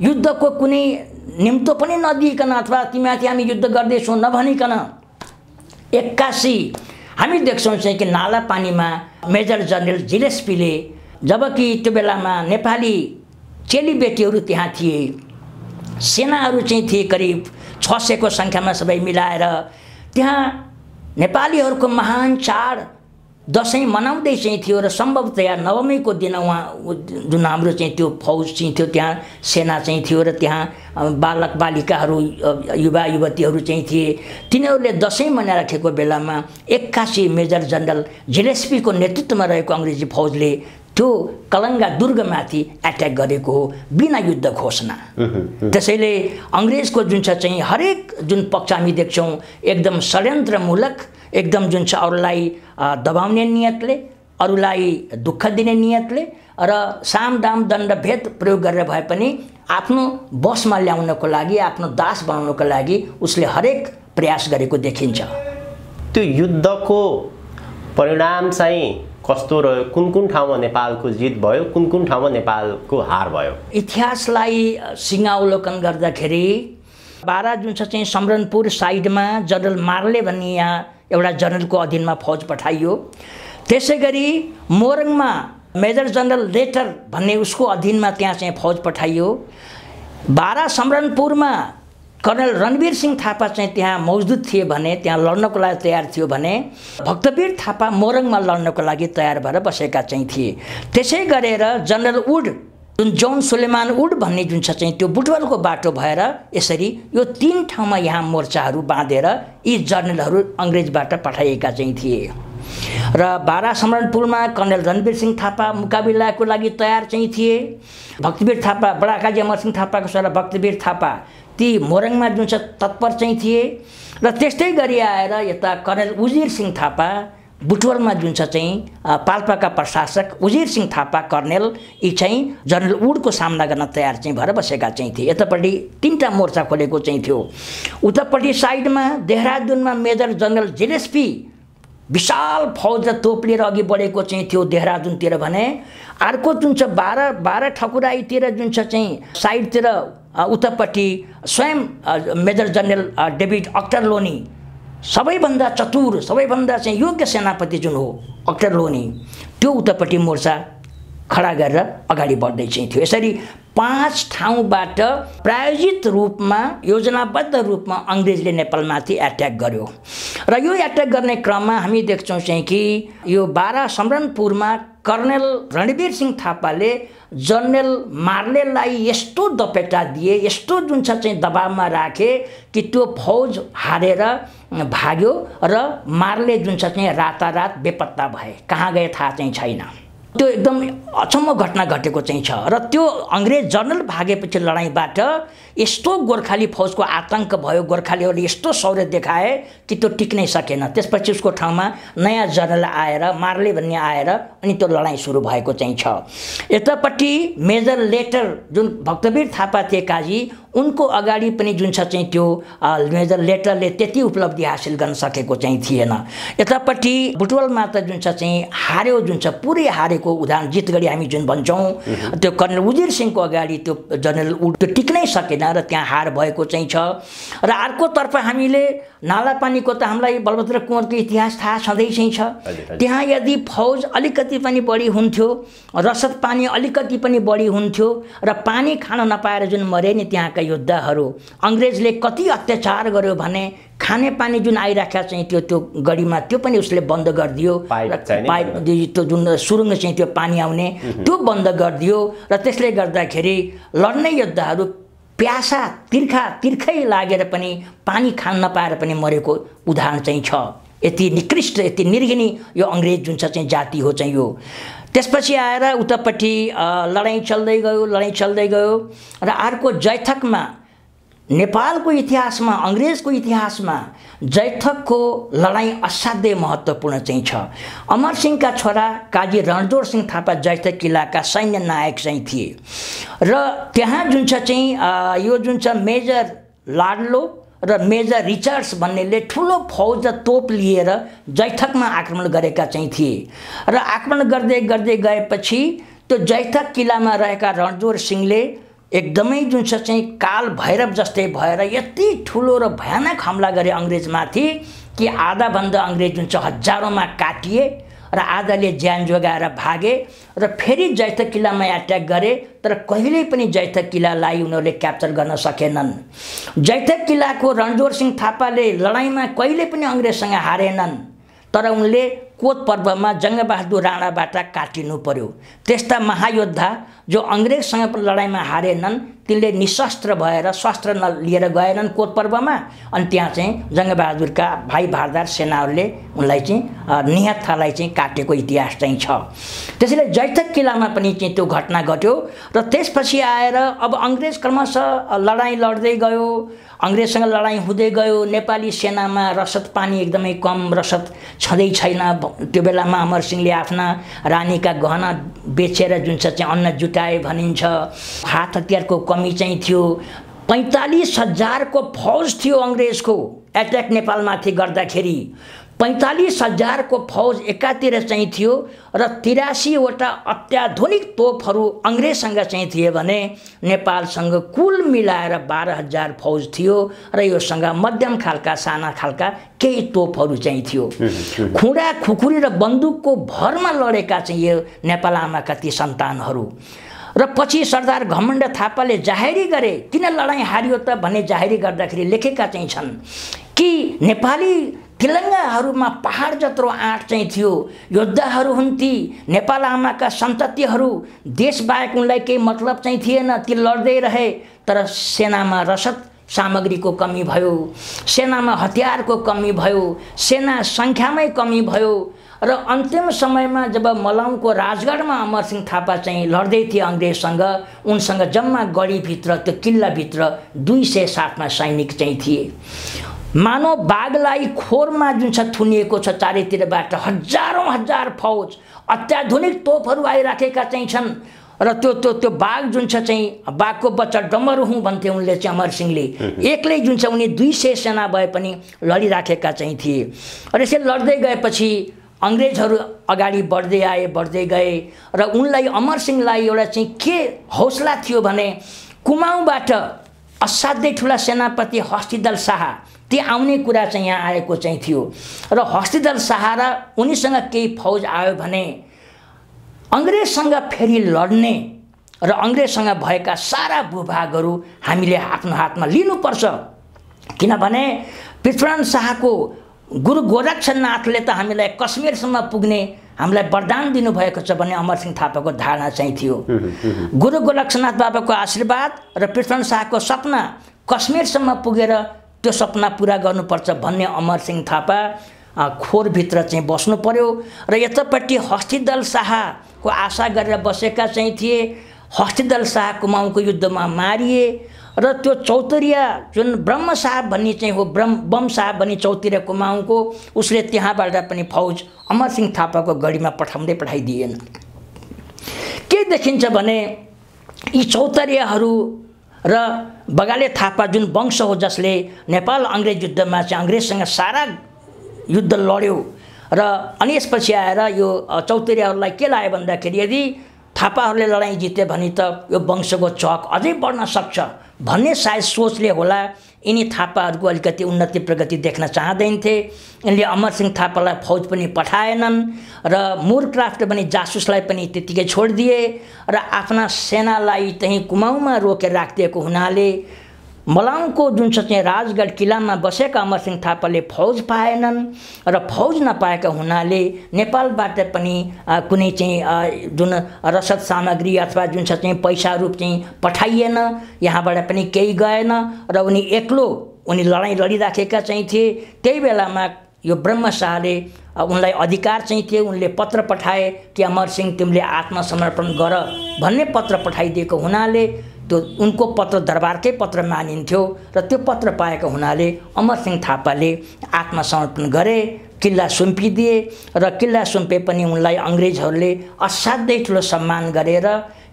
युद्धको कुनै निम्तो पनि नदिइकन अथवा तिमीमाथि हामी युद्ध गर्दैछौँ नभनिकन 81 हामी देख्छौँ चाहिँ कि नाला पानीमा मेजर जनरल जिलेस्पीले, जबकि त्यो बेलामा नेपाली चेलीबेटीहरू त्यहाँ थिए, सेनाहरू चाहिँ थिए करिब 600 को सङ्ख्यामा सबै मिलाएर। त्यहाँ नेपालीहरूको महान चाड दसैँ मनाउँदै चाहिँ थियो र सम्भवतया नवमीको दिन उहाँ जुन हाम्रो चाहिँ त्यो फौज चाहिँ थियो त्यहाँ सेना चाहिँ थियो र त्यहाँ बालक बालिकाहरू युवा युवतीहरू चाहिँ थिए। तिनीहरूले दसैँ मनाइराखेको बेलामा 81 मेजर जनरल जिलेस्पीको नेतृत्वमा रहेको अङ्ग्रेजी फौजले त्यो कलङ्गा दुर्गमाथि एट्याक गरेको हो बिना युद्ध घोषणा। त्यसैले अङ्ग्रेजको जुन छ चाहिँ हरेक जुन पक्ष हामी देख्छौँ एकदम षड्यन्त्रमूलक, एकदम जुन छ अरूलाई दबाउने नियतले, अरूलाई दुःख दिने नियतले र साम दाम दण्ड भेद प्रयोग गरेर भए पनि आफ्नो बसमा ल्याउनको लागि, आफ्नो दास बनाउनको लागि उसले हरेक प्रयास गरेको देखिन्छ। त्यो युद्धको परिणाम चाहिँ कस्तो रह्यो? कुन कुन ठाउँमा नेपालको जित भयो, कुन कुन ठाउँमा नेपालको हार भयो? इतिहासलाई सिंहावलोकन गर्दाखेरि बारा जुन छ चाहिँ समरनपुर साइडमा जनरल मार्ले भन्ने यहाँ एउटा जनरलको अधीनमा फौज पठाइयो। त्यसै गरी मोरङमा मेजर जनरल लेटर भन्ने उसको अधीनमा त्यहाँ चाहिँ फौज पठाइयो। बारा समरनपुरमा कर्नल रणवीर सिंह थापा चाहिँ त्यहाँ मौजुद थिए भने, त्यहाँ लड्नको लागि तयार थियो भने भक्तवीर थापा मोरङमा लड्नको लागि तयार भएर बसेका चाहिँ थिए। त्यसै गरेर जनरल वुड जुन जन सुलेमान वुड भन्ने जुन छ चाहिँ त्यो बुटवलको बाटो भएर यसरी यो 3 ठाउँमा यहाँ मोर्चाहरू बाँधेर यी जनरलहरू अङ्ग्रेजबाट पठाइएका चाहिँ थिए। र बारा समरनपुरमा कर्नल रणवीर सिंह थापा मुकाबिलाको लागि तयार चाहिँ थिए। भक्तवीर थापा, बडाकाजी अमर सिंह थापाको छोरा भक्तवीर थापा ती मोरङमा जुन छ तत्पर चाहिँ थिए। र त्यस्तै गरी आएर यता कर्नल उजिर सिंह थापा बुटवलमा जुन छ चाहिँ पाल्पाका प्रशासक उजिर सिंह थापा कर्नेल यी चाहिँ जनरल वुडको सामना गर्न तयार चाहिँ भएर बसेका चाहिँ थिए। यतापट्टि 3टा मोर्चा खोलेको चाहिँ थियो। उतापट्टि साइडमा देहरादुनमा मेजर जनरल जिलेस्पी विशाल फौज र तोप लिएर अघि बढेको चाहिँ थियो देहरादुनतिर भने, अर्को जुन छ 12 ठकुराईतिर जुन छ चाहिँ साइडतिर उतापट्टि स्वयं मेजर जनरल डेभिड अक्टरलोनी सबैभन्दा चतुर, सबैभन्दा चाहिँ योग्य सेनापति जुन हो अक्टरलोनी, त्यो उतापट्टि मोर्चा खडा गरेर अगाडि बढ्दै चाहिँ थियो। यसरी 5 ठाउँबाट प्रायोजित रूपमा, योजनाबद्ध रूपमा अङ्ग्रेजले नेपालमाथि एट्याक गर्यो। र यो एट्याक गर्ने क्रममा हामी देख्छौँ चाहिँ कि यो बारा समरनपुरमा कर्नल रणवीर सिंह थापाले जनरल मार्लेलाई यस्तो दपेटा दिए, यस्तो जुन छ चाहिँ दबावमा राखे कि त्यो फौज हारेर भाग्यो र मार्ले जुन छ चाहिँ रातारात बेपत्ता भए, कहाँ गए थाहा चाहिँ छैन। त्यो एकदम अचम्म घटना घटेको चाहिँ छ। र त्यो अङ्ग्रेज जनरल भागेपछि लडाइँबाट यस्तो गोर्खाली फौजको आतंक भयो, गोर्खालीहरूले यस्तो शौर्य देखाए कि त्यो टिक्नै सकेन। त्यसपछि उसको ठाउँमा नयाँ जनरल आएर, मार्ले भन्ने आएर अनि त्यो लडाइँ सुरु भएको चाहिँ छ। यतापट्टि मेजर लेटर जुन भक्तवीर थापा थिए काजी, उनको अगाडि पनि जुन छ चाहिँ त्यो मेजर लेटरले त्यति उपलब्धि हासिल गर्न सकेको चाहिँ थिएन। यतापट्टि बुटवलमा त जुन छ चाहिँ हार्यो, जुन छ पुरै हारेको उदाहरण जितगढी हामी जुन भन्छौँ, त्यो कर्नल उजिर सिंहको अगाडि त्यो जनरल वुड त्यो टिक्नै सकेन र त्यहाँ हार भएको चाहिँ छ। र अर्कोतर्फ हामीले नालापानीको त हामीलाई बलभद्र कुँवरको इतिहास थाहा छँदै चाहिँ छ। त्यहाँ यदि फौज अलिकति पनि बढी हुन्थ्यो, रसद पानी अलिकति पनि बढी हुन्थ्यो र पानी खान नपाएर जुन मरे नि त्यहाँका योद्धाहरू, अङ्ग्रेजले कति अत्याचार गर्यो भने खाने पानी जुन आइराखेको चाहिँ त्यो गढीमा त्यो पनि उसले बन्द गरिदियो। पाइप त्यो जुन सुरुङ चाहिँ त्यो पानी आउने त्यो बन्द गरिदियो। र त्यसले गर्दाखेरि लड्ने योद्धाहरू प्यासा तिर्खै लागेर पनि पानी खान नपाएर पनि मरेको उदाहरण चाहिँ छ। यति निकृष्ट, यति निर्घिनी यो अङ्ग्रेज जुन छ चाहिँ जाति हो चाहिँ यो। त्यसपछि आएर उतापट्टि लडाइँ चल्दै गयो र अर्को जैथकमा नेपालको इतिहासमा, अङ्ग्रेजको इतिहासमा जैथकको लडाइँ असाध्यै महत्त्वपूर्ण चाहिँ छ। अमर सिंहका छोरा काजी रणजोड सिंह थापा जैथक किल्लाका सैन्य नायक चाहिँ थिए र त्यहाँ जुन छ चाहिँ यो जुन छ मेजर लाडलो र मेजर रिचर्ड्स भन्नेले ठुलो फौज र तोप लिएर जैथकमा आक्रमण गरेका चाहिँ थिए। र आक्रमण गर्दै गएपछि त्यो जैथक किल्लामा रहेका रणजोड सिंहले एकदमै जुन छ चाहिँ काल भैरव जस्तै भएर यति ठुलो र भयानक हमला गरे अङ्ग्रेजमाथि कि आधाभन्दा अङ्ग्रेज जुन छ हजारौँमा काटिए र आधाले ज्यान जोगाएर भागे र फेरि जैतक किल्लामा एट्याक गरे, तर कहिल्यै पनि जैतक किल्लालाई उनीहरूले क्याप्चर गर्न सकेनन्। जैतक किल्लाको रणजोर सिंह थापाले लडाइँमा कहिले पनि अङ्ग्रेजसँग हारेनन्, तर उनले कोत पर्वमा जङ्गबहादुर राणाबाट काटिनु पर्यो। त्यस्ता महायोद्धा जो अङ्ग्रेजसँग लडाइँमा हारेनन् तिनले निशस्त्र भएर शस्त्र लिएर गएनन् कोत पर्वमा, अनि त्यहाँ चाहिँ जङ्गबहादुरका भाइ भारदार सेनाहरूले उनलाई चाहिँ निहत्थालाई चाहिँ काटेको इतिहास चाहिँ छ। त्यसैले जैतक किल्लामा पनि चाहिँ त्यो घटना घट्यो र त्यसपछि आएर अब अङ्ग्रेज क्रमशः लडाइँ लड्दै गयो, अङ्ग्रेजसँग लडाइँ हुँदै गयो। नेपाली सेनामा रसद पानी एकदमै कम, रसद छँदै छैन। त्यो बेलामा अमरसिंहले आफ्ना रानीका गहना बेचेर जुन चाहिँ अन्न जुटाए भनिन्छ। हात हतियारको कमी चाहिँ थियो। 45,000 को फौज थियो अङ्ग्रेजको एट्याक नेपालमाथि गर्दाखेरि। 45,000 को फौज एकातिर चाहिँ थियो र 83 वटा अत्याधुनिक तोपहरू अङ्ग्रेजसँग चाहिँ थिए भने नेपालसँग कुल मिलाएर 12,000 फौज थियो र योसँग मध्यम खालका साना खालका केही तोपहरू चाहिँ थियो। खुँडा खुकुरी र बन्दुकको भरमा लडेका चाहिँ यो नेपाल आमाका ती सन्तानहरू। र पछि सरदार घमण्ड थापाले जाहेरी गरे, किन लडाइँ हारियो त भन्ने जाहेरी गर्दाखेरि लेखेका चाहिँ छन् कि नेपाली तिलङ्गाहरूमा पहाड जत्रो आँट चाहिँ थियो, योद्धाहरू हुन् ती, नेपाल आमाका सन्ततिहरू, देश बाहेक उनलाई केही मतलब चाहिँ थिएन, ती लड्दै रहे। तर सेनामा रसद सामग्रीको कमी भयो, सेनामा हतियारको कमी भयो, सेना सङ्ख्यामै कमी भयो र अन्तिम समयमा जब मलाउको राजगढमा अमरसिंह थापा चाहिँ लड्दै थिए अङ्ग्रेजसँग, उनसँग जम्मा गढीभित्र त्यो किल्लाभित्र 207 सैनिक चाहिँ थिए। मानव बाघलाई खोरमा जुन छ थुनिएको छ चारैतिरबाट हजारौँ हजार फौज, अत्याधुनिक तोपहरू आइराखेका चाहिँ छन् र त्यो बाघ जुन छ चाहिँ बाघको बच्चा डमरू हुँ भन्थे उनले चाहिँ अमरसिंहले। एक्लै जुन छ उनी 200 सेना भए पनि लडिराखेका चाहिँ थिए र यसरी लड्दै गएपछि अङ्ग्रेजहरू अगाडि बढ्दै गए र उनलाई अमरसिंहलाई एउटा चाहिँ के हौसला थियो भने कुमाउँबाट असाध्यै ठुला सेनापति हस्तिदल शाह ती आउने कुरा चाहिँ यहाँ आएको चाहिँ थियो र हस्तिदल शाह र उनीसँग केही फौज आयो भने अङ्ग्रेजसँग फेरि लड्ने र अङ्ग्रेजसँग भएका सारा भूभागहरू हामीले आफ्नो हातमा लिनुपर्छ। किनभने पृथ्वीनारायण शाहको गुरु गोरक्षनाथले त हामीलाई कश्मीरसम्म पुग्ने हामीलाई वरदान दिनुभएको छ भन्ने अमरसिंह थापाको धारणा चाहिँ थियो। गुरु गोरक्षनाथ बाबाको आशीर्वाद र पृथ्वीनारायण शाहको सपना कश्मीरसम्म पुगेर त्यो सपना पुरा गर्नुपर्छ भन्ने अमरसिंह थापा खोरभित्र चाहिँ बस्नु पर्यो र यतापट्टि हस्तिदल शाहको आशा गरेर बसेका चाहिँ थिए। हस्तिदल शाह कुमाउँको युद्धमा मारिए र त्यो चौतरिया जुन ब्रह्म साहब भन्ने चाहिँ हो, बम साहब भन्ने चौतरिया कुमाउँको, उसले त्यहाँबाट पनि फौज अमरसिंह थापाको गढीमा पठाइदिएन। के देखिन्छ भने यी चौतरियाहरू र बगाले थापा जुन वंश हो जसले नेपाल अङ्ग्रेज युद्धमा चाहिँ अङ्ग्रेजसँग सारा युद्ध लड्यो र अनि यसपछि आएर यो चौतरियाहरूलाई के लाग्यो भन्दाखेरि यदि थापाहरूले लडाइँ जिते भने त यो वंशको चहक अझै बढ्न सक्छ भन्ने सायद सोचले होला यिनी थापाहरूको अलिकति उन्नति प्रगति देख्न चाहँदैनथे। यिनले अमरसिंह थापालाई फौज पनि पठाएनन् र मुरक्राफ्ट पनि जासुसलाई पनि त्यतिकै छोडिदिए र आफ्ना सेनालाई त्यहीँ कुमाउँमा रोकेर राखिदिएको हुनाले मलाङको जुन चाहिँ राजगढ किल्लामा बसेका अमरसिंह थापाले फौज पाएनन् र फौज नपाएका हुनाले नेपालबाट पनि कुनै चाहिँ जुन रसद सामग्री अथवा जुन चाहिँ पैसा रूप चाहिँ पठाइएन, यहाँबाट पनि केही गएन र उनी एक्लो उनी लडाइँ लडिराखेका चाहिँ थिए। त्यही बेलामा यो ब्रह्म शाहले उनलाई अधिकार चाहिँ थिए, उनले पत्र पठाए कि अमरसिंह तिमीले आत्मसमर्पण गर भन्ने पत्र पठाइदिएको हुनाले त्यो उनको पत्र दरबारकै पत्र मानिन्थ्यो र त्यो पत्र पाएको हुनाले अमरसिंह थापाले आत्मसमर्पण गरे, किल्ला सुम्पिदिए र किल्ला सुम्पे पनि उनलाई अङ्ग्रेजहरूले असाध्यै ठुलो सम्मान गरेर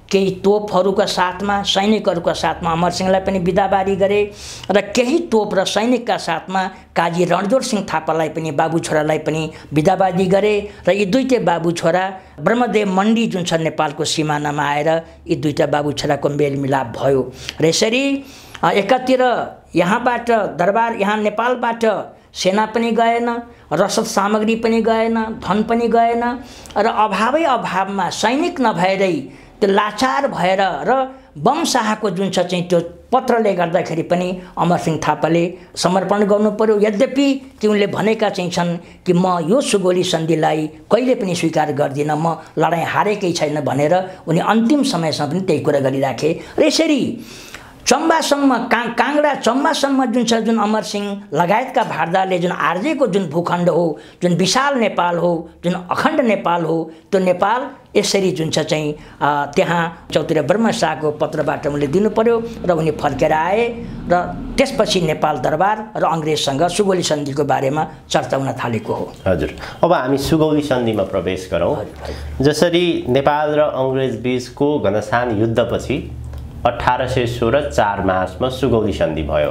केही तोपहरूका साथमा सैनिकहरूका साथमा अमरसिंहलाई पनि बिदाबारी गरे र केही तोप र सैनिकका साथमा काजी रणजोर सिंह थापालाई पनि बाबु छोरालाई पनि बिदाबारी गरे र यी दुईटै बाबु छोरा ब्रह्मदेव मण्डी जुन छ नेपालको सिमानामा आएर यी दुईटा बाबु छोराको मेलमिलाप भयो र यसरी एकातिर यहाँबाट दरबार यहाँ नेपालबाट सेना पनि गएन रसद सामग्री पनि गएन, धन पनि गएन र अभावै अभावमा सैनिक नभएरै त्यो लाचार भएर र बम शाहको जुन छ चाहिँ त्यो पत्रले गर्दाखेरि पनि अमरसिंह थापाले समर्पण गर्नु पर्यो। यद्यपि तिनले भनेका चाहिँ छन् कि म यो सुगौली सन्धिलाई कहिले पनि स्वीकार गर्दिनँ, म लडाइँ हारेकै छैन भनेर उनी अन्तिम समयसम्म पनि त्यही कुरा गरिराखे। र यसरी चम्बासम्म काङ्गडा चम्बासम्म जुन छ, जुन अमरसिंह लगायतका भारदारले जुन आर्जेको जुन भूखण्ड हो, जुन विशाल नेपाल हो, जुन अखण्ड नेपाल हो, त्यो नेपाल यसरी जुन छ चाहिँ त्यहाँ चौधरी ब्रह्म शाहको पत्रबाट उनले दिनु पर्यो र उनी फर्केर आए र त्यसपछि नेपाल दरबार र अङ्ग्रेजसँग सुगौली सन्धिको बारेमा चर्चा हुन थालेको हो। हजुर, अब हामी सुगौली सन्धिमा प्रवेश गरौँ। जसरी नेपाल र अङ्ग्रेज बीचको घनसान युद्धपछि 1816 4 मार्चमा सुगौली सन्धि भयो।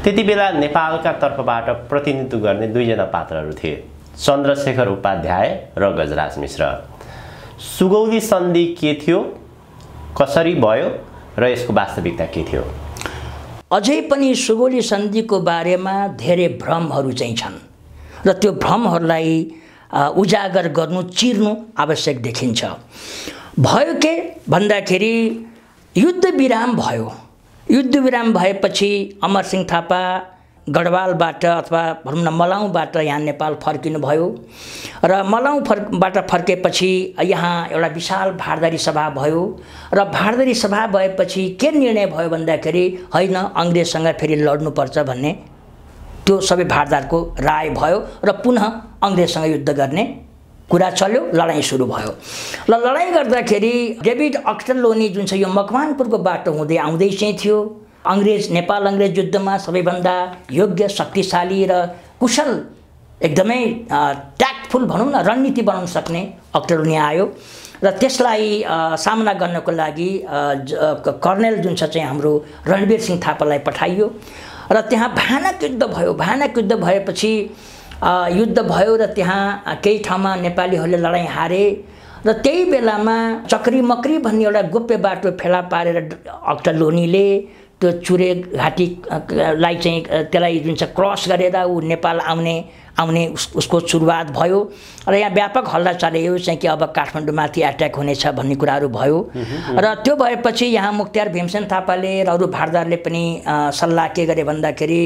त्यति बेला नेपालका तर्फबाट प्रतिनिधित्व गर्ने दुईजना पात्रहरू थिए, चन्द्रशेखर उपाध्याय र गजराज मिश्र। सुगौली सन्धि के थियो, कसरी भयो र यसको वास्तविकता के थियो? अझै पनि सुगौली सन्धिको बारेमा धेरै भ्रमहरू चाहिँ छन् र त्यो भ्रमहरूलाई उजागर गर्नु, चिर्नु आवश्यक देखिन्छ। भयो के भन्दाखेरि युद्ध विराम भयो। युद्ध विराम भएपछि अमरसिंह थापा गढवालबाट अथवा भनौँ न मलाउबाट यहाँ नेपाल फर्किनु भयो र मलाउबाट फर्केपछि यहाँ एउटा विशाल भारदारी सभा भयो र भारदारी सभा भएपछि के निर्णय भयो भन्दाखेरि होइन, अङ्ग्रेजसँग फेरि लड्नुपर्छ भन्ने त्यो सबै भारदारको राय भयो र पुनः अङ्ग्रेजसँग युद्ध गर्ने कुरा चल्यो। लडाइँ सुरु भयो र लडाइँ गर्दाखेरि डेभिड अक्टरलोनी जुन छ यो मकवानपुरको बाटो हुँदै आउँदै चाहिँ थियो। अङ्ग्रेज नेपाल अङ्ग्रेज युद्धमा सबैभन्दा योग्य, शक्तिशाली र कुशल, एकदमै ट्याक्टफुल भनौँ न, रणनीति बनाउन सक्ने अक्टरलोनी आयो र त्यसलाई सामना गर्नको लागि कर्नेल जुन छ चाहिँ हाम्रो रणवीर सिंह थापालाई पठाइयो र त्यहाँ भयानक युद्ध भयो। भयानक युद्ध भएपछि युद्ध भयो र त्यहाँ केही ठाउँमा नेपालीहरूले लडाइँ हारे र त्यही बेलामा चक्री मकरी भन्ने एउटा गोप्य बाटो फेला पारेर अक्टरलोनीले त्यो चुरे घाटीलाई चाहिँ त्यसलाई जुन छ क्रस गरेर ऊ नेपाल आउने उसको सुरुवात भयो र यहाँ व्यापक हल्ला चल्यो चाहिँ कि अब काठमाडौँमाथि एट्याक हुनेछ भन्ने कुराहरू भयो र त्यो भएपछि यहाँ मुक्तियार भीमसेन थापाले र अरू भारदारले पनि सल्लाह के गरे भन्दाखेरि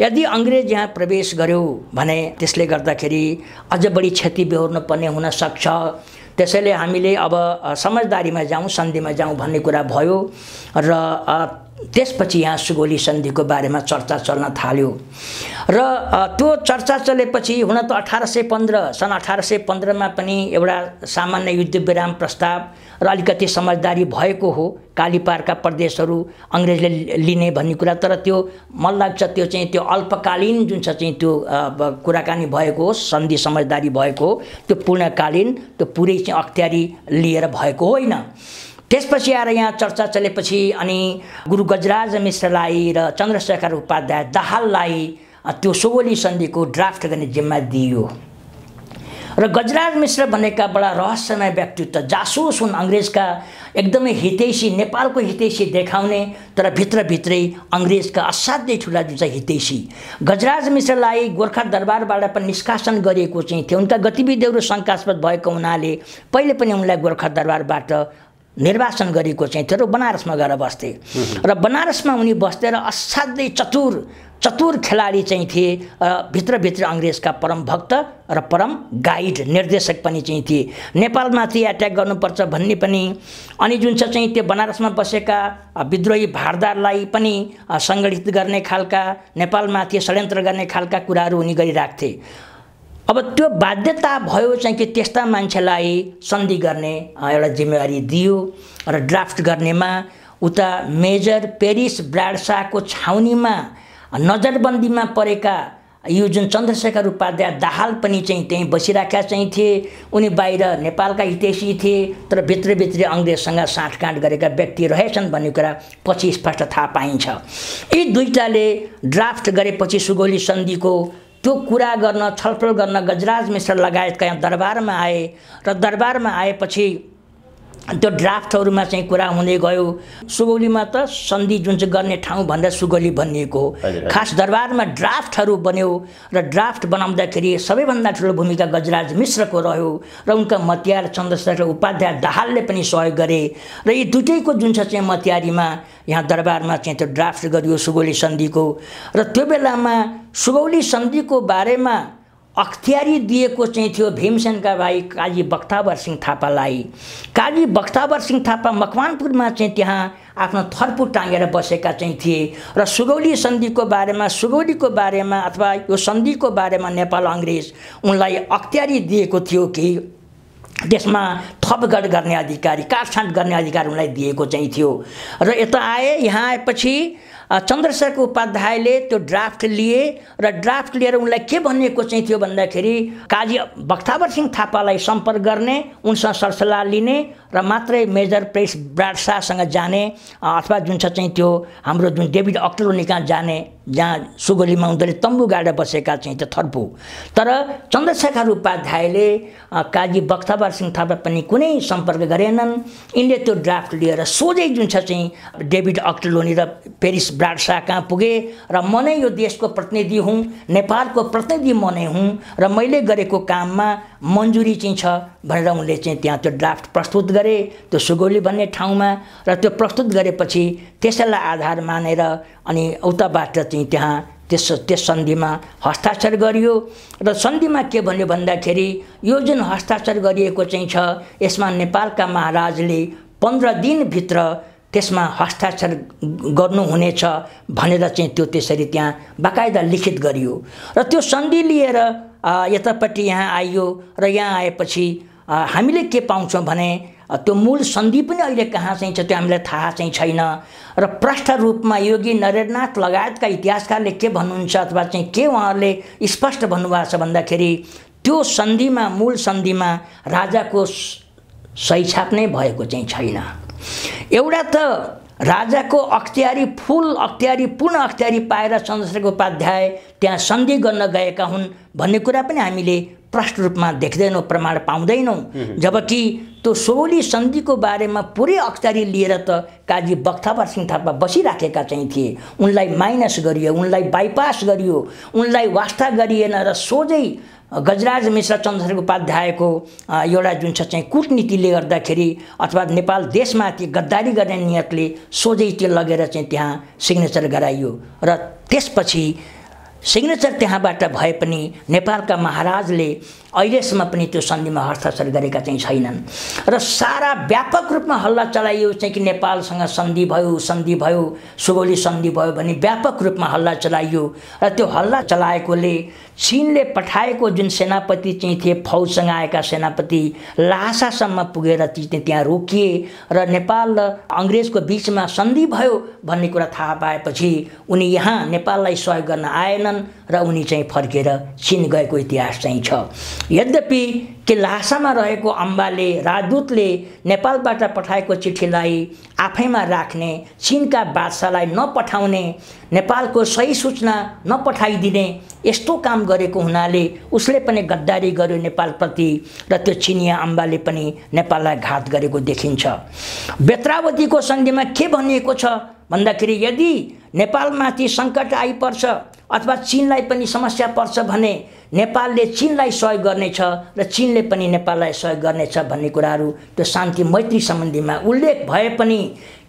यदि अङ्ग्रेज यहाँ प्रवेश गर्यो भने त्यसले गर्दाखेरि अझ बढी क्षति बेहोर्नु पर्ने हुन सक्छ, त्यसैले हामीले अब समझदारीमा जाउँ, सन्धिमा जाउँ भन्ने कुरा भयो र त्यसपछि यहाँ सुगौली सन्धिको बारेमा चर्चा चल्न थाल्यो र त्यो चर्चा चलेपछि हुन त 1815 सन् 1815मा पनि एउटा सामान्य युद्ध विराम प्रस्ताव र अलिकति समझदारी भएको हो, कालीपारका प्रदेशहरू अङ्ग्रेजले लिने भन्ने कुरा। तर त्यो मलाई लाग्छ त्यो चाहिँ त्यो अल्पकालीन जुन छ चाहिँ त्यो कुराकानी भएको हो, सन्धि समझदारी भएको हो, त्यो पूर्णकालीन, त्यो पुरै चाहिँ अख्तियारी लिएर भएको होइन। त्यसपछि आएर यहाँ चर्चा चलेपछि अनि गुरु गजराज मिश्रलाई र चन्द्रशेखर उपाध्याय दाहाललाई त्यो सुगौली सन्धिको ड्राफ्ट गर्ने जिम्मा दिइयो र गजराज मिश्र भनेका बडा रहस्यमय व्यक्तित्व, जासुस हुन्, अङ्ग्रेजका एकदमै हितैषी, नेपालको हितैषी देखाउने तर भित्रभित्रै अङ्ग्रेजका असाध्यै ठुला जुन चाहिँ हितैषी। गजराज मिश्रलाई गोर्खा दरबारबाट पनि निष्कासन गरिएको चाहिँ थियो। उनका गतिविधिहरू शङ्कास्पद भएको हुनाले पहिले पनि उनलाई गोर्खा दरबारबाट निर्वासन गरेको चाहिँ थियो र बनारसमा गएर बस्थे र बनारसमा उनी बस्दै र असाध्यै चतुर खेलाडी चाहिँ थिए। भित्रभित्र अङ्ग्रेजका परम भक्त र परम गाइड, निर्देशक पनि चाहिँ थिए। नेपालमाथि एट्याक गर्नुपर्छ भन्ने पनि अनि जुन छ चाहिँ त्यो बनारसमा बसेका विद्रोही भारदारलाई पनि सङ्गठित गर्ने खालका, नेपालमाथि षड्यन्त्र गर्ने खालका कुराहरू उनी गरिराख्थे। अब त्यो बाध्यता भयो चाहिँ कि त्यस्ता मान्छेलाई सन्धि गर्ने एउटा जिम्मेवारी दियो र ड्राफ्ट गर्नेमा उता मेजर पेरिस ब्राडशाहको छाउनीमा नजरबन्दीमा परेका यो जुन चन्द्रशेखर उपाध्याय दाहाल पनि चाहिँ त्यहीँ बसिरहेका चाहिँ थिए। उनी बाहिर नेपालका हितैषी थिए तर भित्रभित्रै अङ्ग्रेजसँग साँठगाँठ गरेका व्यक्ति रहेछन् भन्ने कुरा पछि स्पष्ट थाहा पाइन्छ। यी दुईटाले ड्राफ्ट गरेपछि सुगौली सन्धिको त्यो कुरा गर्न, छलफल गर्न गजराज मिश्र लगायतका यहाँ दरबारमा आए र दरबारमा आएपछि त्यो ड्राफ्टहरूमा चाहिँ कुरा हुँदै गयो। सुगौलीमा त सन्धि जुन चाहिँ गर्ने ठाउँ भन्दा सुगौली भनिएको हो। खास दरबारमा ड्राफ्टहरू बन्यो र ड्राफ्ट बनाउँदाखेरि सबैभन्दा ठुलो भूमिका गजराज मिश्रको रह्यो र उनका मतियार चन्द्रशेखर उपाध्याय दाहालले पनि सहयोग गरे र यी दुटैको जुन चाहिँ मतियारीमा यहाँ दरबारमा चाहिँ त्यो ड्राफ्ट गरियो सुगौली सन्धिको। र त्यो बेलामा सुगौली सन्धिको बारेमा अख्तियारी दिएको चाहिँ थियो भीमसेनका भाइ काजी बख्तावर सिंह थापालाई। काजी बख्तावर सिंह थापा मकवानपुरमा चाहिँ त्यहाँ आफ्नो थर्पु टाँगेर बसेका चाहिँ थिए र सुगौली सन्धिको बारेमा अथवा यो सन्धिको बारेमा नेपाल अङ्ग्रेज उनलाई अख्तियारी दिएको थियो कि त्यसमा थपगढ गर्ने अधिकारी, काटछाँट गर्ने अधिकार उनलाई दिएको चाहिँ थियो। र यता आए, यहाँ आएपछि चन्द्रशेखर उपाध्यायले त्यो ड्राफ्ट लिए र ड्राफ्ट लिएर उनलाई के भनिएको चाहिँ थियो भन्दाखेरि काजी बख्तावर सिंह थापालाई सम्पर्क गर्ने, उनसँग सरसल्लाह लिने र मात्रै मेजर प्रेस ब्राडशाहसँग जाने अथवा जुन छ चाहिँ त्यो हाम्रो जुन डेभिड अक्टलोनी कहाँ जाने, जहाँ सुगौलीमा उनीहरूले तम्बु गाडेर बसेका चाहिँ त्यो थर्पु। तर चन्द्रशेखर उपाध्यायले काजी बख्तावर सिंह थापा पनि कुनै सम्पर्क गरेनन्। यिनले त्यो ड्राफ्ट लिएर सोझै जुन छ चाहिँ डेभिड अक्टलोनी र पेरिस ब्राडशाह कहाँ पुगे र म नै यो देशको प्रतिनिधि हुँ, नेपालको प्रतिनिधि म नै हुँ र मैले गरेको काममा मन्जुरी चाहिँ छ भनेर उनले चाहिँ त्यहाँ त्यो ड्राफ्ट प्रस्तुत गरे त्यो सुगौली भन्ने ठाउँमा। र त्यो प्रस्तुत गरेपछि त्यसैलाई आधार मानेर अनि उताबाट चाहिँ त्यहाँ त्यस सन्धिमा हस्ताक्षर गरियो। र सन्धिमा के भन्यो भन्दाखेरि यो जुन हस्ताक्षर गरिएको चाहिँ छ यसमा नेपालका महाराजले 15 दिनभित्र त्यसमा हस्ताक्षर गर्नुहुनेछ भनेर चाहिँ त्यो त्यसरी त्यहाँ बाकायदा लिखित गरियो। र त्यो सन्धि लिएर यतापट्टि यहाँ आइयो र यहाँ आएपछि हामीले के पाउँछौँ भने त्यो मूल सन्धि पनि अहिले कहाँ चाहिँ छ त्यो हामीलाई थाहा चाहिँ छैन। र प्रष्ट रूपमा योगी नरेन्द्रनाथ लगायतका इतिहासकारले के भन्नुहुन्छ अथवा चाहिँ के उहाँहरूले स्पष्ट भन्नुभएको छ भन्दाखेरि त्यो सन्धिमा, मूल सन्धिमा राजाको सही छाप नै भएको चाहिँ छैन। एउटा त राजाको अख्तियारी, पूर्ण अख्तियारी पाएर चन्द्रशेखर उपाध्याय त्यहाँ सन्धि गर्न गएका हुन् भन्ने कुरा पनि हामीले प्रष्ट रूपमा देख्दैनौँ, प्रमाण पाउँदैनौँ। जबकि त्यो सुगौली सन्धिको बारेमा पुरै अख्तियारी लिएर त काजी बख्तावर सिंह थापा बसिराखेका चाहिँ थिए। उनलाई माइनस गरियो, उनलाई बाइपास गरियो, उनलाई वास्ता गरिएन र सोझै गजराज मिश्र चन्द्रशेखर उपाध्यायको एउटा जुन छ चाहिँ कूटनीतिले गर्दाखेरि अथवा नेपाल देशमाथि गद्दारी गर्ने नियतले सोझै त्यो लगेर चाहिँ त्यहाँ सिग्नेचर गराइयो। र त्यसपछि सिग्नेचर त्यहाँबाट भए पनि नेपालका महाराजले अहिलेसम्म पनि त्यो सन्धिमा हस्ताक्षर गरेका चाहिँ छैनन्। र सारा व्यापक रूपमा हल्ला चलाइयो चाहिँ कि नेपालसँग सन्धि भयो, सुगौली सन्धि भयो भने व्यापक रूपमा हल्ला चलाइयो। र त्यो हल्ला चलाएकोले चीनले पठाएको जुन सेनापति चाहिँ थिए, फौजसँग आएका सेनापति ल्हासासम्म पुगेर त्यहाँ रोकिए र नेपाल र अङ्ग्रेजको बिचमा सन्धि भयो भन्ने कुरा थाहा पाएपछि उनी यहाँ नेपाललाई सहयोग गर्न आएनन् र उनी चाहिँ फर्केर चीन गएको इतिहास चाहिँ छ। यद्यपि कि ल्हासामा रहेको अम्बाले राजदूतले नेपालबाट पठाएको चिठीलाई आफैमा राख्ने, चीनका बादशाहलाई नपठाउने, नेपालको सही सूचना नपठाइदिने यस्तो काम गरेको हुनाले उसले पनि गद्दारी गर्यो नेपालप्रति र त्यो चिनिया अम्बाले पनि नेपाललाई घात गरेको देखिन्छ। बेत्रावतीको सन्धिमा के भनिएको छ भन्दाखेरि यदि नेपालमाथि सङ्कट आइपर्छ अथवा चीनलाई पनि समस्या पर्छ भने नेपालले चीनलाई सहयोग गर्नेछ र चीनले पनि नेपाललाई सहयोग गर्नेछ भन्ने कुराहरू त्यो शान्ति मैत्री सम्बन्धीमा उल्लेख भए पनि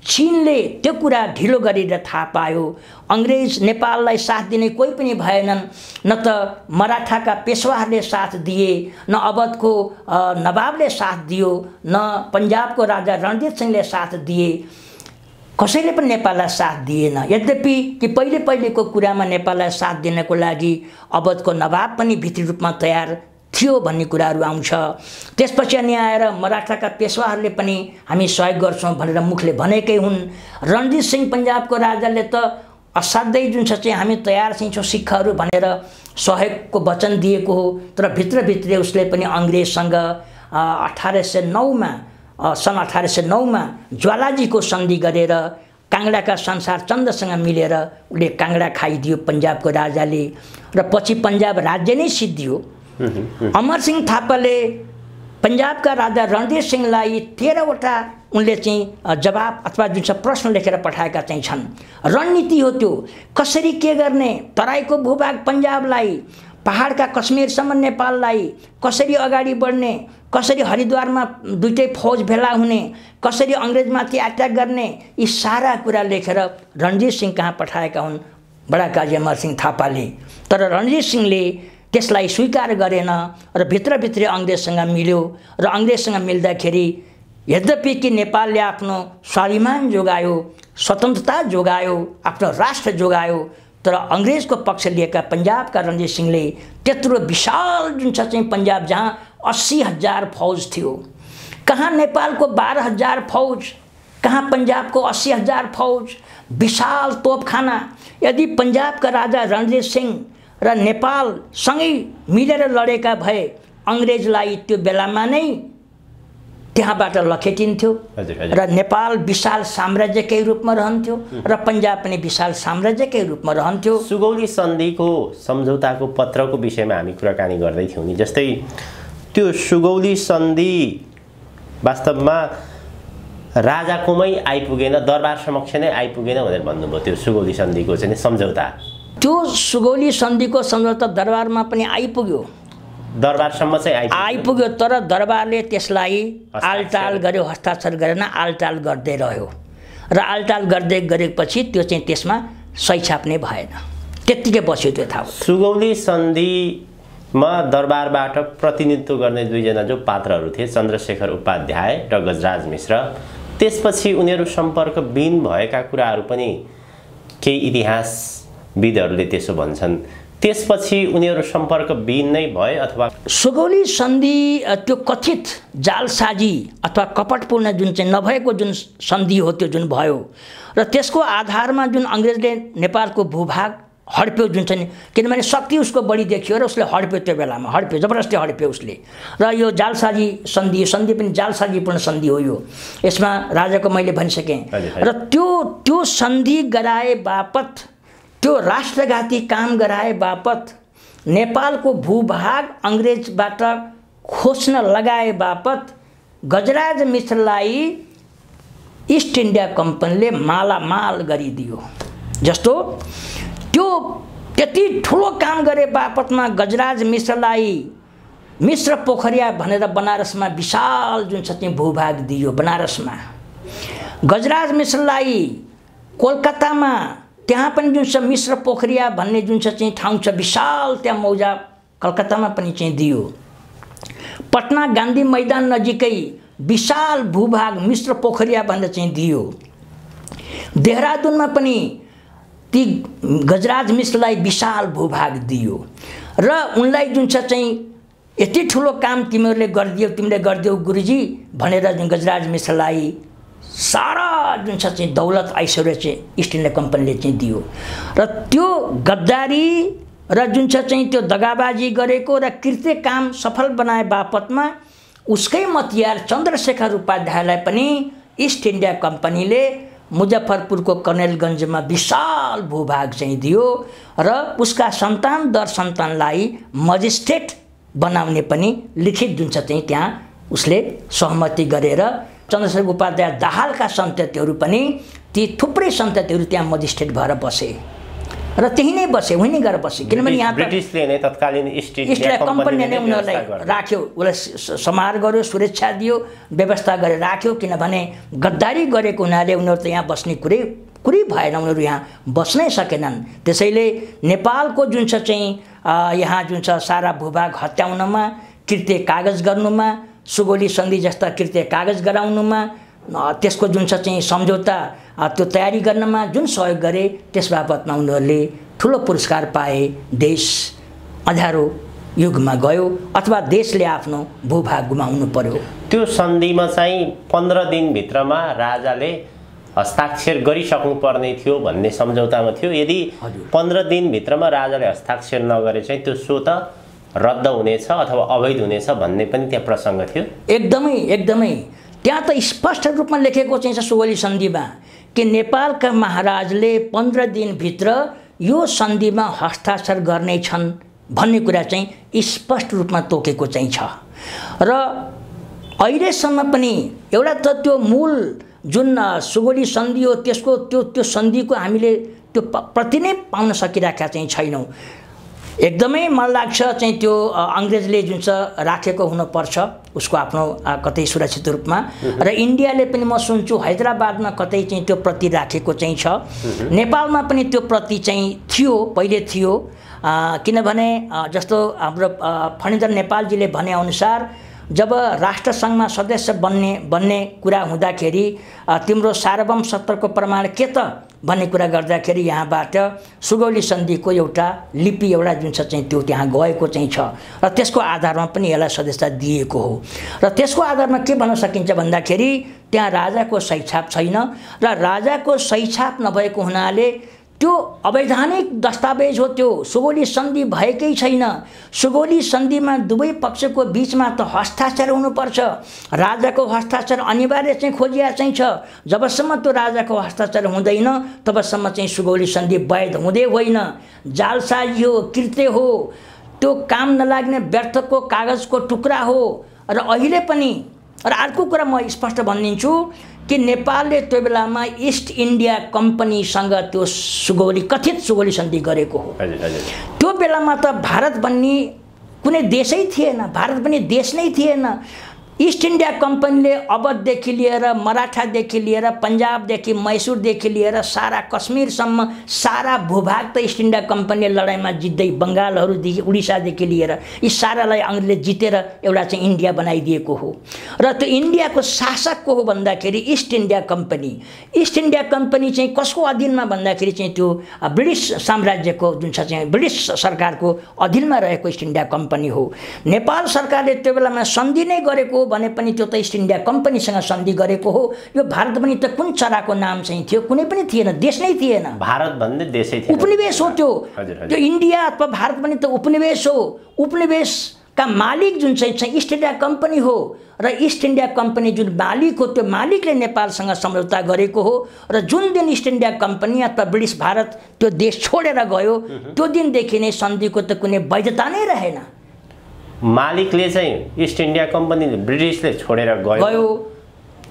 चीनले त्यो कुरा ढिलो गरेर थाहा पायो। अङ्ग्रेज नेपाललाई साथ दिने कोही पनि भएनन्, न त मराठाका पेशवाहरूले साथ दिए, न अवधको नवाबले साथ दियो, न पन्जाबको राजा रणजीत सिंहले साथ दिए, कसैले पनि नेपाललाई साथ दिएन। यद्यपि कि पहिलेको कुरामा नेपाललाई साथ दिनको लागि अवधको नवाब पनि भित्री रूपमा तयार थियो भन्ने कुराहरू आउँछ। त्यसपछि अनि आएर मराठाका पेशवाहरूले पनि हामी सहयोग गर्छौँ भनेर मुखले भनेकै हुन्। रणजीत सिंह पन्जाबको राजाले त असाध्यै जुन छ चाहिँ हामी तयार चाहिँ छौँ सिखहरू भनेर सहयोगको वचन दिएको हो। तर भित्रभित्रै उसले पनि अङ्ग्रेजसँग 1809मा सन् 1809मा ज्वालाजीको सन्धि गरेर काङ्गडाका संसार चन्द्रसँग मिलेर उसले काङ्गडा खाइदियो पन्जाबको राजाले र पछि पन्जाब राज्य नै सिद्धियो। अमरसिंह थापाले पन्जाबका राजा रणधीर सिंहलाई 13वटा उनले चाहिँ जवाब अथवा जुन चाहिँ प्रश्न लेखेर पठाएका चाहिँ छन्। रणनीति हो त्यो, कसरी के गर्ने, तराईको भूभाग पन्जाबलाई, पहाडका कश्मीरसम्म नेपाललाई कसरी अगाडि बढ्ने, कसरी हरिद्वारमा दुईटै फौज भेला हुने, कसरी अङ्ग्रेजमाथि अट्याक गर्ने, यी सारा कुरा लेखेर रणधीर सिंह कहाँ पठाएका हुन् बडा काजी अमर सिंह थापाले। तर रणधीर सिंहले त्यसलाई स्वीकार गरेन र भित्रभित्रै अङ्ग्रेजसँग मिल्यो र अङ्ग्रेजसँग मिल्दाखेरि यद्यपि कि नेपालले आफ्नो स्वाभिमान जोगायो, स्वतन्त्रता जोगायो, आफ्नो राष्ट्र जोगायो, तर अङ्ग्रेजको पक्ष लिएका पन्जाबका रणधीर सिंहले त्यत्रो विशाल जुन छ चाहिँ पन्जाब जहाँ 80,000 फौज थियो, कहाँ नेपालको 12,000 फौज, कहाँ पन्जाबको 80,000 फौज, विशाल तोपखाना। यदि पन्जाबका राजा रणधीर सिंह र नेपालसँगै मिलेर लडेका भए अङ्ग्रेजलाई त्यो बेलामा नै त्यहाँबाट लखेटिन्थ्यो र नेपाल विशाल साम्राज्यकै रूपमा रहन्थ्यो र पन्जाब पनि विशाल साम्राज्यकै रूपमा रहन्थ्यो। सुगौली सन्धिको सम्झौताको पत्रको विषयमा हामी कुराकानी गर्दै थियौँ नि, जस्तै त्यो सुगौली सन्धि वास्तवमा राजाकोमै आइपुगेन, दरबार समक्ष नै आइपुगेन भनेर भन्नुभयो। त्यो सुगौली सन्धिको चाहिँ सम्झौता, त्यो सुगौली सन्धिको सम्झौता दरबारमा पनि आइपुग्यो, दरबारसम्म चाहिँ आइपुग्यो, तर दरबारले त्यसलाई आलटाल गर्यो, हस्ताक्षर गरेन, आलटाल गर्दै रह्यो र आलटाल गर्दै गरेपछि त्यो चाहिँ त्यसमा सही छाप नै भएन, त्यत्तिकै बस्यो त्यो थाहा। सुगौली सन्धिमा दरबारबाट प्रतिनिधित्व गर्ने दुईजना जो पात्रहरू थिए, चन्द्रशेखर उपाध्याय र गजराज मिश्र, त्यसपछि उनीहरू सम्पर्कविहीन भएका कुराहरू पनि केही इतिहासविदहरूले त्यसो भन्छन्। त्यसपछि उनीहरू सम्पर्कविहीन नै भए अथवा सुगौली सन्धि त्यो कथित जालसाजी अथवा कपटपूर्ण जुन चाहिँ नभएको जुन सन्धि हो त्यो जुन भयो र त्यसको आधारमा जुन अङ्ग्रेजले नेपालको भूभाग हड्प्यो जुन चाहिँ, किनभने शक्ति उसको बढी देखियो र उसले हड्प्यो, त्यो बेलामा हड्प्यो, जबरजस्ती हड्प्यो उसले। र यो जालसाजी सन्धि, यो सन्धि पनि जालसाजीपूर्ण सन्धि हो यो, यसमा राजाको मैले भनिसकेँ। र त्यो सन्धि गराए बापत, त्यो राष्ट्रघाती काम गराए बापत, नेपालको भूभाग अङ्ग्रेजबाट खोज्न लगाए बापत गजराज मिश्रलाई इस्ट इन्डिया कम्पनीले मालामाल गरिदियो। जस्तो त्यो त्यति ठुलो काम गरे बापतमा गजराज मिश्रलाई मिश्र पोखरिया भनेर बनारसमा विशाल जुन छ चाहिँ भूभाग दियो। बनारसमा गजराज मिश्रलाई कोलकातामा त्यहाँ पनि जुन छ मिश्र पोखरिया भन्ने जुन छ चाहिँ ठाउँ छ विशाल, त्यहाँ मौजा कलकत्तामा पनि चाहिँ दियो। पटना गान्धी मैदान नजिकै विशाल भूभाग मिश्र पोखरिया भनेर चाहिँ दियो। देहरादुनमा पनि ती गजराज मिश्रलाई विशाल भूभाग दियो र उनलाई जुन छ चाहिँ यति ठुलो काम तिमीले गरिदियौ गुरुजी भनेर जुन गजराज मिश्रलाई सारा जुन छ चाहिँ दौलत ऐश्वर्य चाहिँ इस्ट इन्डिया कम्पनीले चाहिँ दियो। र त्यो गद्दारी र जुन छ चाहिँ त्यो दगाबाजी गरेको र कृत्य काम सफल बनाए बापतमा उसकै मतियार चन्द्रशेखर उपाध्यायलाई पनि इस्ट इन्डिया कम्पनीले मुजफ्फरपुरको कर्नेलगञ्जमा विशाल भूभाग चाहिँ दियो र उसका सन्तान दर सन्तानलाई मजिस्ट्रेट बनाउने पनि लिखित जुन छ चाहिँ त्यहाँ उसले सहमति गरेर चन्द्रशेखर उपाध्याय दाहालका सन्ततिहरू पनि ती थुप्रै सन्ततिहरू त्यहाँ मजिस्ट्रेट भएर बसे र त्यही नै बसे, वहीँ नै गएर बसे। किनभने यहाँ ब्रिटिसले नै तत्कालीन इस्ट इन्डिया कम्पनीले नै उनीहरूलाई राख्यो, उसलाई सम्हार गर्यो, सुरक्षा दियो, व्यवस्था गरेर राख्यो। किनभने गद्दारी गरेको हुनाले उनीहरू त यहाँ बस्ने कुरै भएन, उनीहरू यहाँ बस्नै सकेनन्। त्यसैले नेपालको जुन छ चाहिँ यहाँ जुन छ सारा भूभाग हत्याउनमा, कृत्य कागज गर्नुमा, सुगौली सन्धि जस्ता कृत्य कागज गराउनुमा, त्यसको जुन छ चाहिँ सम्झौता त्यो तयारी गर्नमा जुन सहयोग गरे त्यस बापतमा उनीहरूले ठुलो पुरस्कार पाए। देश अँध्यारो युगमा गयो अथवा देशले आफ्नो भूभाग गुमाउनु पर्यो। त्यो सन्धिमा चाहिँ 15 दिनभित्रमा राजाले हस्ताक्षर गरिसक्नुपर्ने थियो भन्ने सम्झौतामा थियो। यदि 15 दिनभित्रमा राजाले हस्ताक्षर नगरे चाहिँ त्यो स्वत रद्द हुनेछ अथवा अवैध हुनेछ भन्ने पनि त्यहाँ प्रसङ्ग थियो। एकदमै त्यहाँ त स्पष्ट रूपमा लेखेको चाहिँ सुगौली सन्धिमा कि नेपालका महाराजले 15 दिनभित्र यो सन्धिमा हस्ताक्षर गर्नेछन् भन्ने कुरा चाहिँ स्पष्ट रूपमा तोकेको चाहिँ छ। र अहिलेसम्म पनि एउटा त त्यो मूल जुन सुगौली सन्धि हो त्यसको त्यो सन्धिको हामीले त्यो प्रति नै पाउन सकिरहेका चाहिँ छैनौँ। एकदमै मलाई लाग्छ चाहिँ त्यो अङ्ग्रेजले जुन छ राखेको हुनुपर्छ उसको आफ्नो कतै सुरक्षित रूपमा र इन्डियाले पनि म सुन्छु हैदराबादमा कतै चाहिँ त्यो प्रति राखेको चाहिँ छ। नेपालमा पनि त्यो प्रति चाहिँ थियो, पहिले थियो। किनभने जस्तो हाम्रो फणीधर नेपालजीले भनेअनुसार जब राष्ट्रसङ्घमा सदस्य बन्ने कुरा हुँदाखेरि तिम्रो सार्वभौम सत्ताको प्रमाण के त भन्ने कुरा गर्दाखेरि यहाँबाट सुगौली सन्धिको एउटा लिपि एउटा जुन छ चाहिँ त्यो त्यहाँ गएको चाहिँ छ र त्यसको आधारमा पनि यसलाई सदस्यता दिएको हो। र त्यसको आधारमा के भन्न सकिन्छ भन्दाखेरि त्यहाँ राजाको सही छाप छैन र राजाको सही छाप नभएको हुनाले त्यो अवैधानिक दस्तावेज हो। त्यो सुगौली सन्धि भएकै छैन। सुगौली सन्धिमा दुवै पक्षको बीचमा त हस्ताक्षर हुनुपर्छ। राजाको हस्ताक्षर अनिवार्य चाहिँ खोजिया चाहिँ छ। जबसम्म त्यो राजाको हस्ताक्षर हुँदैन तबसम्म चाहिँ सुगौली सन्धि वैध हुँदै होइन। जालसाजी हो, कृत्य हो, त्यो काम नलाग्ने व्यर्थको कागजको टुक्रा हो। र अहिले पनि र अर्को कुरा म स्पष्ट भनिदिन्छु कि नेपालले त्यो बेलामा इस्ट इन्डिया कम्पनीसँग त्यो सुगौली कथित सुगौली सन्धि गरेको हो। त्यो बेलामा त भारत भन्ने कुनै देशै थिएन, भारत भन्ने देश नै थिएन। इस्ट इन्डिया कम्पनीले अवधदेखि लिएर मराठादेखि लिएर पन्जाबदेखि मैसुरदेखि लिएर सारा कश्मीरसम्म सारा भूभाग त इस्ट इन्डिया कम्पनीले लडाइँमा जित्दै बङ्गालहरूदेखि उडिसादेखि लिएर यी सारालाई अङ्ग्रेजले जितेर एउटा चाहिँ इन्डिया बनाइदिएको हो। र त्यो इन्डियाको शासक को हो भन्दाखेरि east India company. East India company चाहिँ कसको अधीनमा भन्दाखेरि चाहिँ त्यो ब्रिटिस साम्राज्यको जुन छ चाहिँ ब्रिटिस सरकारको अधीनमा रहेको इस्ट इन्डिया कम्पनी हो। नेपाल सरकारले त्यो बेलामा सन्धि नै गरेको भने पनि त्यो त इस्ट इन्डिया कम्पनीसँग सन्धि गरेको हो। यो भारत पनि त कुन चराको नाम चाहिँ थियो? कुनै पनि थिएन, देश नै थिएन। भारत भन्ने देशै थिएन, उपनिवेश हो त्यो। त्यो इन्डिया अथवा भारत पनि त उपनिवेश हो। उपनिवेशका मालिक जुन चाहिँ इस्ट इन्डिया कम्पनी हो र इस्ट इन्डिया कम्पनी जुन मालिक हो त्यो मालिकले नेपालसँग सम्झौता गरेको हो। र जुन दिन इस्ट इन्डिया कम्पनी अथवा ब्रिटिस भारत त्यो देश छोडेर गयो त्यो दिनदेखि नै सन्धिको त कुनै वैधता नै रहेन। मालिकले चाहिँ इस्ट इन्डिया कम्पनीले ब्रिटिसले छोडेर गयो।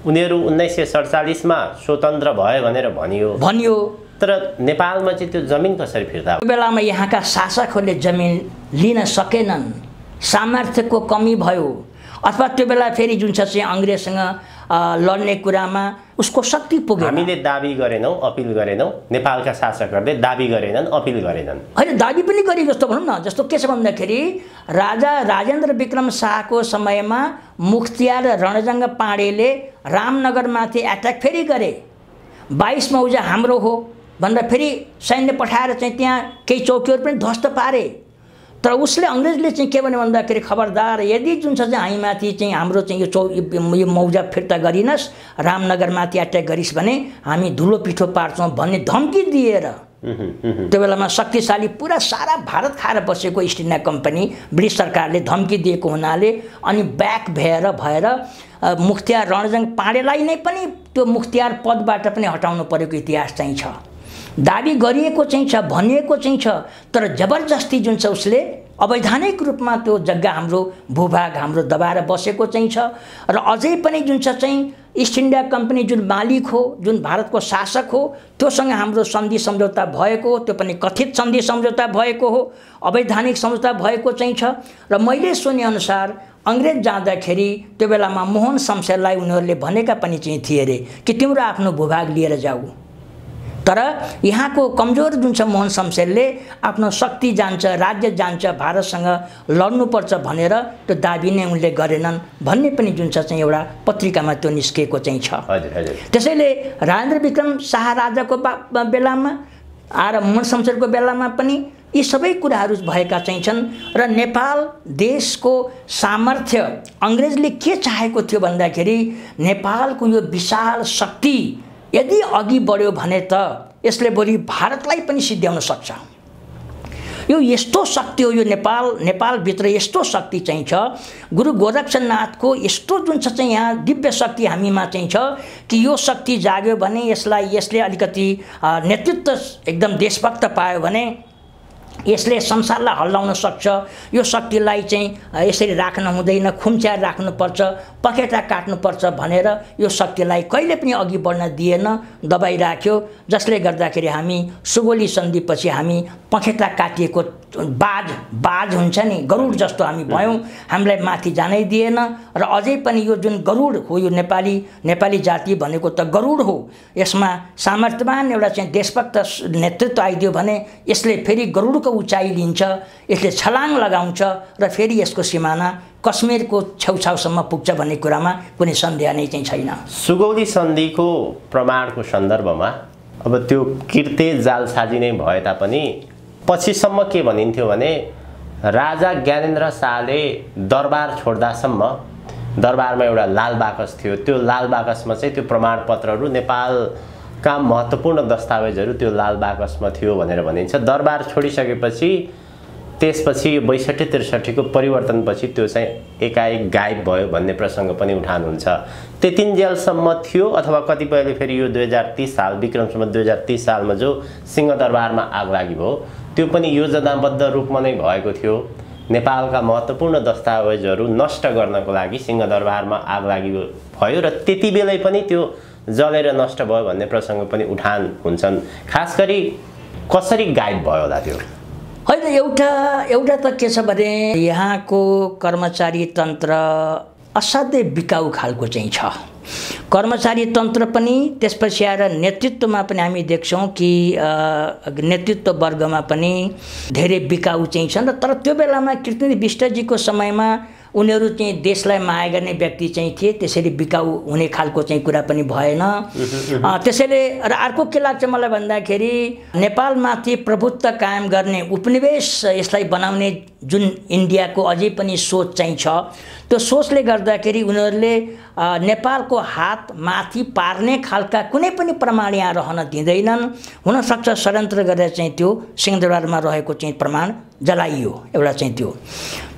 उनीहरू 1947 मा स्वतन्त्र भयो भनेर भनियो। तर नेपालमा चाहिँ त्यो जमिन कसरी फिर्ता? त्यो बेलामा यहाँका शासकहरूले जमिन लिन सकेनन्, सामर्थ्यको कमी भयो। अथवा त्यो बेला फेरि जुन छ चाहिँ अङ्ग्रेजसँग लड्ने कुरामा उसको शक्ति पुग्यो। हामीले दाबी गरेनौँ, अपिल गरेनौँ। नेपालका शासकहरूले दाबी गरेनन्, अपिल गरेनन्। होइन, दाबी पनि गरे जस्तो भनौँ न। जस्तो के छ भन्दाखेरि राजा राजेन्द्र विक्रम शाहको समयमा मुख्तियार रणजङ्ग पाण्डेले रामनगरमाथि एट्याक फेरि गरे। 22 मौजा हाम्रो हो भनेर फेरि सैन्य पठाएर चाहिँ त्यहाँ केही चौकीहरू पनि ध्वस्त पारे। तर उसले अङ्ग्रेजले चाहिँ के भन्यो भन्दाखेरि खबरदार यदि जुन छ चाहिँ हामीमाथि चाहिँ हाम्रो चाहिँ यो मौजा फिर्ता गरिनस्, रामनगरमाथि एट्याक गरिस् भने हामी धुलो पिठो पार्छौँ भन्ने धम्की दिएर त्यो बेलामा शक्तिशाली पुरा सारा भारत खाएर बसेको इस्ट इन्डिया कम्पनी ब्रिटिस सरकारले धम्की दिएको हुनाले अनि ब्याक भएर मुख्तियार रणजङ्ग पाण्डेलाई नै पनि त्यो मुख्तियार पदबाट पनि हटाउनु परेको इतिहास चाहिँ छ। दाबी गरिएको चाहिँ छ, भनिएको चाहिँ छ। तर जबरजस्ती जुन छ उसले अवैधानिक रूपमा त्यो जग्गा हाम्रो भूभाग हाम्रो दबाएर बसेको चाहिँ छ। र अझै पनि जुन छ चाहिँ इस्ट इन्डिया कम्पनी जुन मालिक हो, जुन भारतको शासक हो, त्योसँग हाम्रो सन्धि सम्झौता भएको हो। त्यो पनि कथित सन्धि सम्झौता भएको हो, अवैधानिक सम्झौता भएको चाहिँ छ। र मैले सुनेअनुसार अङ्ग्रेज जाँदाखेरि त्यो बेलामा मोहन शमशेरलाई उनीहरूले भनेका पनि चाहिँ थिए अरे कि तिम्रो आफ्नो भूभाग लिएर जाऊ। तर यहाँको कमजोर जुन छ मोहन शमशेरले आफ्नो शक्ति जान्छ, राज्य जान्छ, भारतसँग लड्नुपर्छ भनेर त्यो दाबी नै उनले गरेनन् भन्ने पनि जुन छ चाहिँ एउटा पत्रिकामा त्यो निस्किएको चाहिँ छ। त्यसैले राजेन्द्र विक्रम शाह राजाको बेलामा आएर मोहन शमशेरको बेलामा पनि यी सबै कुराहरू भएका चाहिँ छन्। र नेपाल देशको सामर्थ्य अङ्ग्रेजले के चाहेको थियो भन्दाखेरि नेपालको यो विशाल शक्ति यदि अघि बढ्यो भने त यसले भोलि भारतलाई पनि सिद्ध्याउन सक्छ। यो यस्तो शक्ति हो, यो नेपालभित्र यस्तो शक्ति चाहिँ छ। गुरु गोरक्षनाथको यस्तो जुन छ चाहिँ यहाँ दिव्य शक्ति हामीमा चाहिँ छ कि यो शक्ति जाग्यो भने यसले अलिकति नेतृत्व एकदम देशभक्त पायो भने यसले संसारलाई हल्लाउन सक्छ, यो शक्तिलाई चाहिँ यसरी राख्न हुँदैन, खुम्च्याएर राख्नुपर्छ, पखेटा काट्नुपर्छ भनेर यो शक्तिलाई कहिले पनि अघि बढ्न दिएन, दबाई राख्यो, जसले गर्दाखेरि हामी सुगौली सन्धिपछि हामी पखेटा काटिएको बाज हुन्छ नि, गरुड जस्तो हामी भयौँ, हामीलाई माथि जानै दिएन। र अझै पनि यो जुन गरुड हो, यो नेपाली जाति भनेको त गरुड हो, यसमा सामर्थ्यवान एउटा चाहिँ देशभक्त नेतृत्व आइदियो भने यसले फेरि गरुडको उचाइ लिन्छ, यसले छलाङ लगाउँछ र फेरि यसको सिमाना कश्मीरको छेउछाउसम्म पुग्छ भन्ने कुरामा कुनै सन्देह नै चाहिँ छैन। सुगौली सन्धिको प्रमाणको सन्दर्भमा अब त्यो किर्ते जालसाजी नै भए तापनि पछिसम्म के भनिन्थ्यो भने राजा ज्ञानेन्द्र शाहले दरबार छोड्दासम्म दरबारमा एउटा लाल बाकस थियो, त्यो लाल बाकसमा चाहिँ त्यो प्रमाणपत्रहरू नेपालका महत्त्वपूर्ण दस्तावेजहरू त्यो लाल बाकसमा थियो भनेर भनिन्छ। दरबार छोडिसकेपछि त्यसपछि 62-63 को परिवर्तनपछि त्यो चाहिँ एकाएक गायब भयो भन्ने प्रसङ्ग पनि उठान हुन्छ। त्यतिन्जेलसम्म थियो अथवा कतिपयले फेरि यो 2030 साल विक्रमसम्म 2030 सालमा जो सिंहदरबारमा आगलागी भयो त्यो पनि योजनाबद्ध रूपमा नै भएको थियो। नेपालका महत्त्वपूर्ण दस्तावेजहरू नष्ट गर्नको लागि सिंहदरबारमा आगलागी भयो र त्यति बेलै पनि त्यो जलेर नष्ट भयो भन्ने प्रसङ्ग पनि उठान हुन्छन्। खास गरी कसरी गायब भयो होला त्यो? होइन, एउटा त के छ भने यहाँको कर्मचारी तन्त्र असाध्यै बिकाउ खालको चाहिँ छ। कर्मचारी तन्त्र पनि त्यसपछि आएर नेतृत्वमा पनि हामी देख्छौँ कि नेतृत्व वर्गमा पनि धेरै बिकाउ चाहिँ छन्। तर त्यो बेलामा कृष्ण विष्टजीको समयमा उनीहरू चाहिँ देशलाई माया गर्ने व्यक्ति चाहिँ थिए, त्यसरी बिकाउ हुने खालको चाहिँ कुरा पनि भएन। त्यसैले र अर्को के लाग्छ मलाई भन्दाखेरि नेपालमाथि प्रभुत्व कायम गर्ने उपनिवेश यसलाई बनाउने जुन इन्डियाको अझै पनि सोच चाहिँ छ, त्यो सोचले गर्दाखेरि उनीहरूले नेपालको हात माथि पार्ने खालका कुनै पनि प्रमाण यहाँ रहन दिँदैनन्। हुनसक्छ षड्यन्त्र गरेर चाहिँ त्यो सिंहदरबारमा रहेको चाहिँ प्रमाण जलाइयो एउटा चाहिँ त्यो।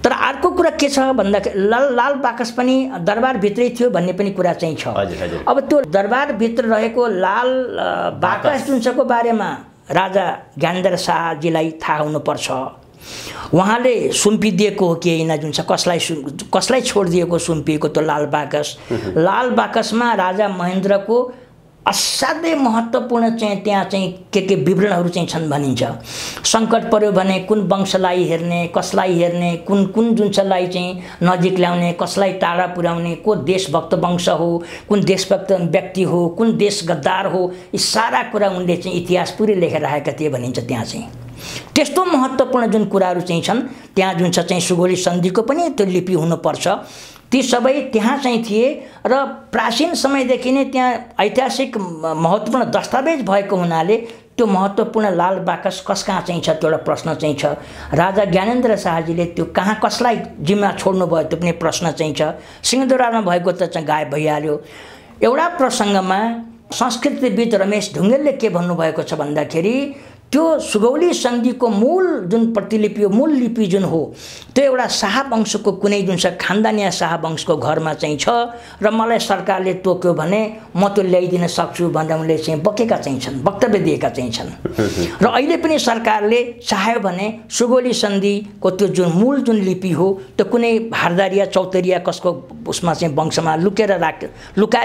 तर अर्को कुरा के छ भन्दाखेरि लाल बाकस पनि दरबारभित्रै थियो भन्ने पनि कुरा चाहिँ छ। अब त्यो दरबारभित्र रहेको लाल बाकस जुन छको बारेमा राजा ज्ञानेन्द्र शाहजीलाई थाहा हुनुपर्छ। उहाँले सुम्पिदिएको हो कि होइन, जुन छ कसलाई छोडिदिएको सुम्पिएको त्यो लाल बाकस। लाल बाकसमा राजा महेन्द्रको असाध्यै महत्त्वपूर्ण चाहिँ त्यहाँ चाहिँ के विवरणहरू चाहिँ छन् भनिन्छ। सङ्कट पर्यो भने कुन वंशलाई हेर्ने, कसलाई हेर्ने, कुन जुन चाहिँलाई चाहिँ नजिक ल्याउने, कसलाई टाढा पुर्याउने, को देशभक्त वंश हो, कुन देशभक्त व्यक्ति हो, कुन देश गद्दार हो, यी सारा कुरा उनले चाहिँ इतिहास पुरै लेखेर राखेका थिए भनिन्छ। त्यहाँ चाहिँ त्यस्तो महत्त्वपूर्ण जुन कुराहरू चाहिँ छन् त्यहाँ जुन छ चाहिँ सुगौली सन्धिको पनि त्यो लिपि हुनुपर्छ। ती सबै त्यहाँ चाहिँ थिए र प्राचीन समयदेखि नै त्यहाँ ऐतिहासिक महत्त्वपूर्ण दस्तावेज भएको हुनाले त्यो महत्त्वपूर्ण लाल बाकस कस कहाँ चाहिँ छ त्यो एउटा प्रश्न चाहिँ छ। राजा ज्ञानेन्द्र शाहजीले त्यो कहाँ कसलाई जिम्मा छोड्नु भयो त्यो पनि प्रश्न चाहिँ छ। सिंहदरबारमा भएको त चाहिँ गायब भइहाल्यो। एउटा प्रसङ्गमा संस्कृतिविद रमेश ढुङ्गेलले के भन्नुभएको छ भन्दाखेरि त्यो सुगौली सन्धिको मूल जुन प्रतिलिपि हो, मूल लिपि जुन हो, त्यो एउटा शाहवंशको कुनै जुन छ खानदानिया शाहवंशको घरमा चाहिँ छ र मलाई सरकारले तोक्यो भने म त्यो ल्याइदिन सक्छु भनेर उनले चाहिँ बकेका चाहिँ छन्, वक्तव्य दिएका चाहिँ छन्। र अहिले पनि सरकारले चाह्यो भने सुगौली सन्धिको त्यो जुन मूल जुन लिपि हो त्यो कुनै भारदारिया चौतरिया कसको उसमा चाहिँ वंशमा लुकाएर